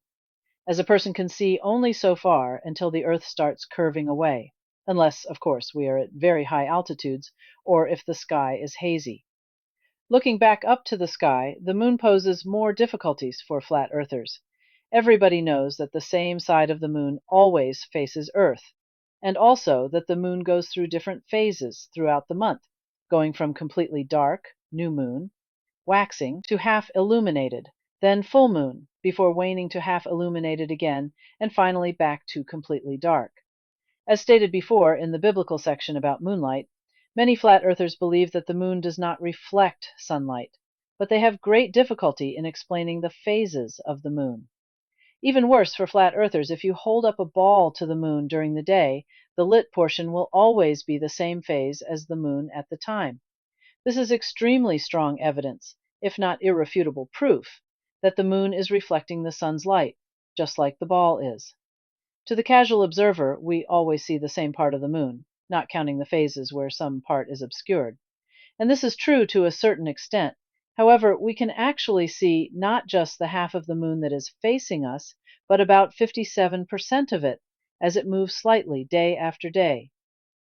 Speaker 1: as a person can see only so far until the Earth starts curving away, unless, of course, we are at very high altitudes or if the sky is hazy. Looking back up to the sky, the moon poses more difficulties for flat earthers. Everybody knows that the same side of the moon always faces Earth, and also that the moon goes through different phases throughout the month, going from completely dark, new moon, waxing, to half illuminated, then full moon, before waning to half illuminated again, and finally back to completely dark. As stated before in the biblical section about moonlight, many flat earthers believe that the moon does not reflect sunlight, but they have great difficulty in explaining the phases of the moon. Even worse for flat earthers, if you hold up a ball to the moon during the day, the lit portion will always be the same phase as the moon at the time. This is extremely strong evidence, if not irrefutable proof, that the moon is reflecting the sun's light, just like the ball is. To the casual observer, we always see the same part of the moon, not counting the phases where some part is obscured. And this is true to a certain extent. However, we can actually see not just the half of the moon that is facing us, but about 57% of it, as it moves slightly day after day.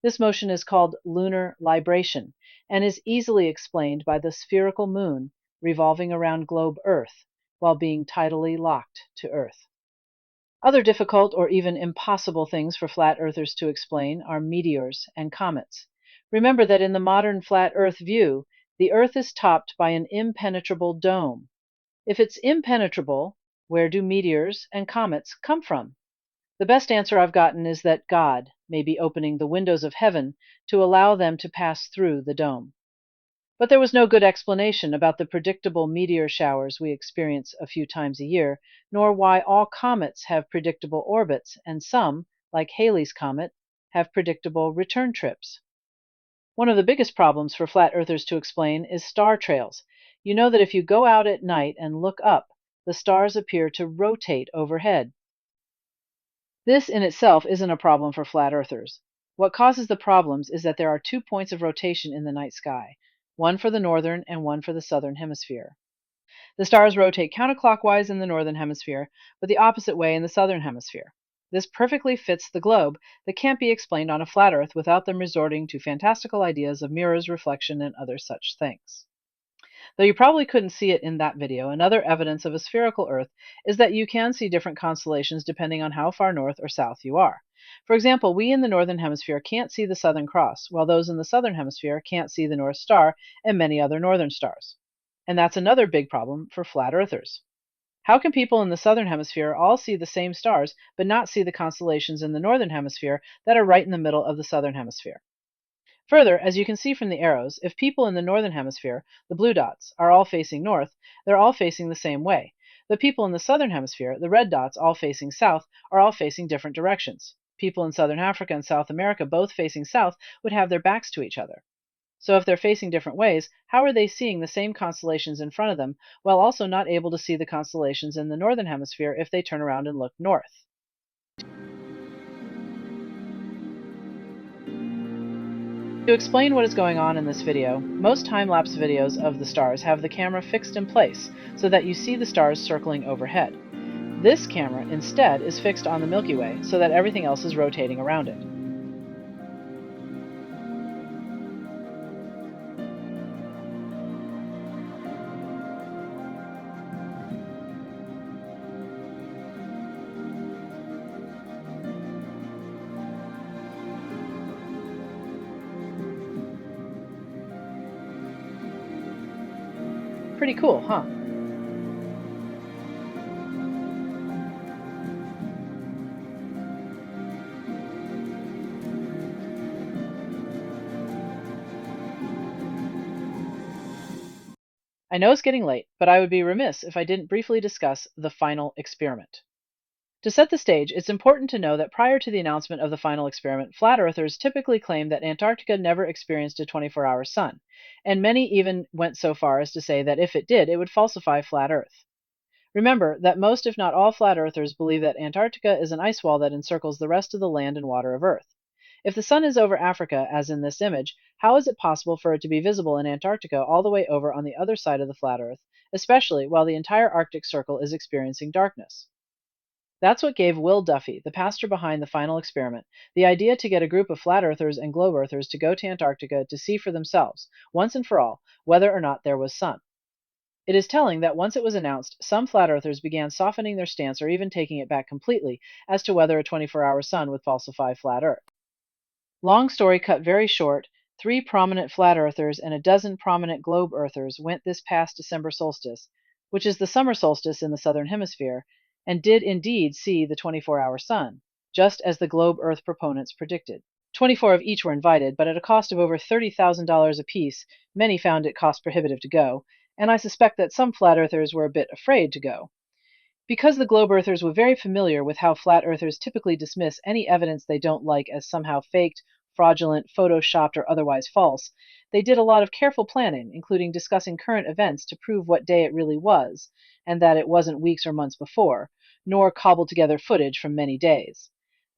Speaker 1: This motion is called lunar libration and is easily explained by the spherical moon revolving around globe Earth while being tidally locked to Earth. Other difficult or even impossible things for flat earthers to explain are meteors and comets. Remember that in the modern flat Earth view, the Earth is topped by an impenetrable dome. If it's impenetrable, where do meteors and comets come from? The best answer I've gotten is that God may be opening the windows of heaven to allow them to pass through the dome. But there was no good explanation about the predictable meteor showers we experience a few times a year, nor why all comets have predictable orbits and some, like Halley's Comet, have predictable return trips. One of the biggest problems for flat earthers to explain is star trails. You know that if you go out at night and look up, the stars appear to rotate overhead. This in itself isn't a problem for flat earthers. What causes the problems is that there are 2 points of rotation in the night sky, one for the northern and one for the southern hemisphere. The stars rotate counterclockwise in the northern hemisphere, but the opposite way in the southern hemisphere. This perfectly fits the globe that can't be explained on a flat Earth without them resorting to fantastical ideas of mirrors, reflection, and other such things. Though you probably couldn't see it in that video, another evidence of a spherical Earth is that you can see different constellations depending on how far north or south you are. For example, we in the northern hemisphere can't see the Southern Cross, while those in the southern hemisphere can't see the North Star and many other northern stars. And that's another big problem for flat earthers. How can people in the southern hemisphere all see the same stars but not see the constellations in the northern hemisphere that are right in the middle of the southern hemisphere? Further, as you can see from the arrows, if people in the northern hemisphere, the blue dots, are all facing north, they're all facing the same way. The people in the southern hemisphere, the red dots, all facing south, are all facing different directions. People in southern Africa and South America, both facing south, would have their backs to each other. So if they're facing different ways, how are they seeing the same constellations in front of them while also not able to see the constellations in the northern hemisphere if they turn around and look north? To explain what is going on in this video, most time-lapse videos of the stars have the camera fixed in place so that you see the stars circling overhead. This camera instead is fixed on the Milky Way so that everything else is rotating around it. Pretty cool, huh? I know it's getting late, but I would be remiss if I didn't briefly discuss the final experiment. To set the stage, it's important to know that prior to the announcement of the final experiment, flat earthers typically claimed that Antarctica never experienced a 24-hour sun, and many even went so far as to say that if it did, it would falsify flat Earth. Remember that most, if not all, flat earthers believe that Antarctica is an ice wall that encircles the rest of the land and water of Earth. If the sun is over Africa, as in this image, how is it possible for it to be visible in Antarctica all the way over on the other side of the flat Earth, especially while the entire Arctic Circle is experiencing darkness? That's what gave Will Duffy, the pastor behind the final experiment, the idea to get a group of flat earthers and globe earthers to go to Antarctica to see for themselves, once and for all, whether or not there was sun. It is telling that once it was announced, some flat earthers began softening their stance or even taking it back completely as to whether a 24-hour sun would falsify flat Earth. Long story cut very short, 3 prominent flat earthers and a dozen prominent globe earthers went this past December solstice, which is the summer solstice in the southern hemisphere, and did indeed see the 24-hour sun, just as the globe Earth proponents predicted. 24 of each were invited, but at a cost of over $30,000 apiece, many found it cost prohibitive to go, and I suspect that some flat earthers were a bit afraid to go. Because the globe earthers were very familiar with how flat earthers typically dismiss any evidence they don't like as somehow faked, fraudulent, photoshopped, or otherwise false, they did a lot of careful planning, including discussing current events to prove what day it really was, and that it wasn't weeks or months before, nor cobbled together footage from many days.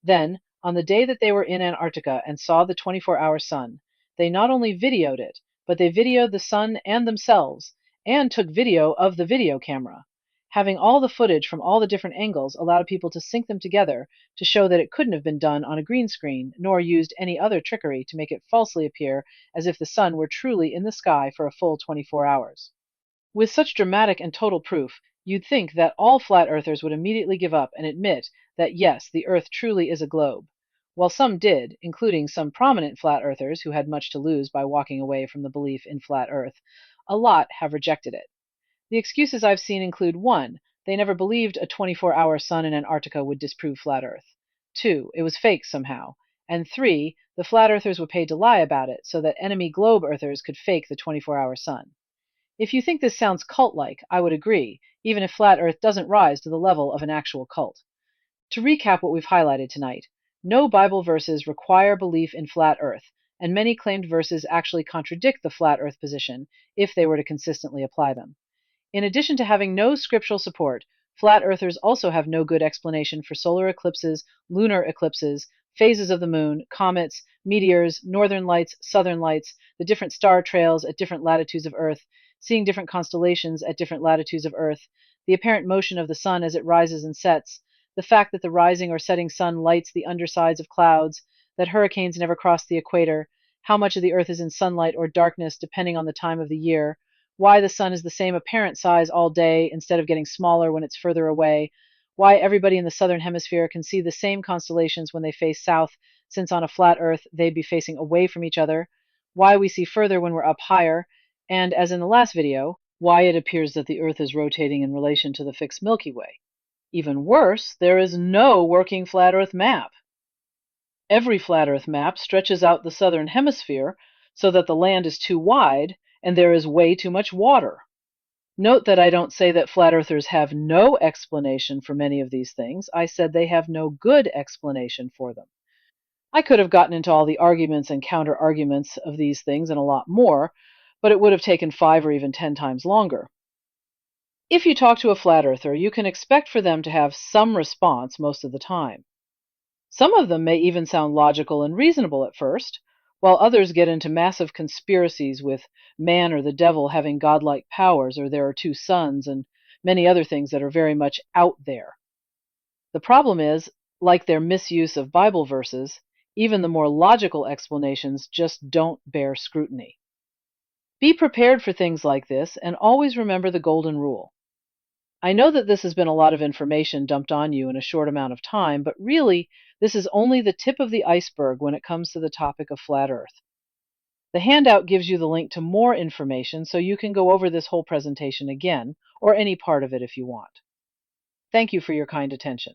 Speaker 1: Then, on the day that they were in Antarctica and saw the 24-hour sun, they not only videoed it, but they videoed the sun and themselves, and took video of the video camera. Having all the footage from all the different angles allowed people to sync them together to show that it couldn't have been done on a green screen, nor used any other trickery to make it falsely appear as if the sun were truly in the sky for a full 24 hours. With such dramatic and total proof, you'd think that all flat earthers would immediately give up and admit that yes, the Earth truly is a globe. While some did, including some prominent flat earthers who had much to lose by walking away from the belief in flat Earth, a lot have rejected it. The excuses I've seen include 1. They never believed a 24-hour sun in Antarctica would disprove flat Earth. 2. It was fake somehow. And 3. The flat earthers were paid to lie about it so that enemy globe earthers could fake the 24-hour sun. If you think this sounds cult-like, I would agree, even if flat Earth doesn't rise to the level of an actual cult. To recap what we've highlighted tonight, no Bible verses require belief in flat Earth, and many claimed verses actually contradict the flat Earth position if they were to consistently apply them. In addition to having no scriptural support, flat earthers also have no good explanation for solar eclipses, lunar eclipses, phases of the moon, comets, meteors, northern lights, southern lights, the different star trails at different latitudes of Earth, seeing different constellations at different latitudes of Earth, the apparent motion of the sun as it rises and sets, the fact that the rising or setting sun lights the undersides of clouds, that hurricanes never cross the equator, how much of the Earth is in sunlight or darkness depending on the time of the year, why the sun is the same apparent size all day instead of getting smaller when it's further away, why everybody in the southern hemisphere can see the same constellations when they face south, since on a flat Earth they'd be facing away from each other, why we see further when we're up higher, and as in the last video, why it appears that the Earth is rotating in relation to the fixed Milky Way. Even worse, there is no working flat Earth map. Every flat Earth map stretches out the southern hemisphere so that the land is too wide and there is way too much water. Note that I don't say that flat earthers have no explanation for many of these things. I said they have no good explanation for them. I could have gotten into all the arguments and counter arguments of these things and a lot more, but it would have taken 5 or even 10 times longer. If you talk to a flat earther, you can expect for them to have some response most of the time. Some of them may even sound logical and reasonable at first, while others get into massive conspiracies with man or the devil having godlike powers, or there are two suns, and many other things that are very much out there. The problem is, like their misuse of Bible verses, even the more logical explanations just don't bear scrutiny. Be prepared for things like this, and always remember the golden rule. I know that this has been a lot of information dumped on you in a short amount of time, but really, this is only the tip of the iceberg when it comes to the topic of flat Earth. The handout gives you the link to more information so you can go over this whole presentation again, or any part of it if you want. Thank you for your kind attention.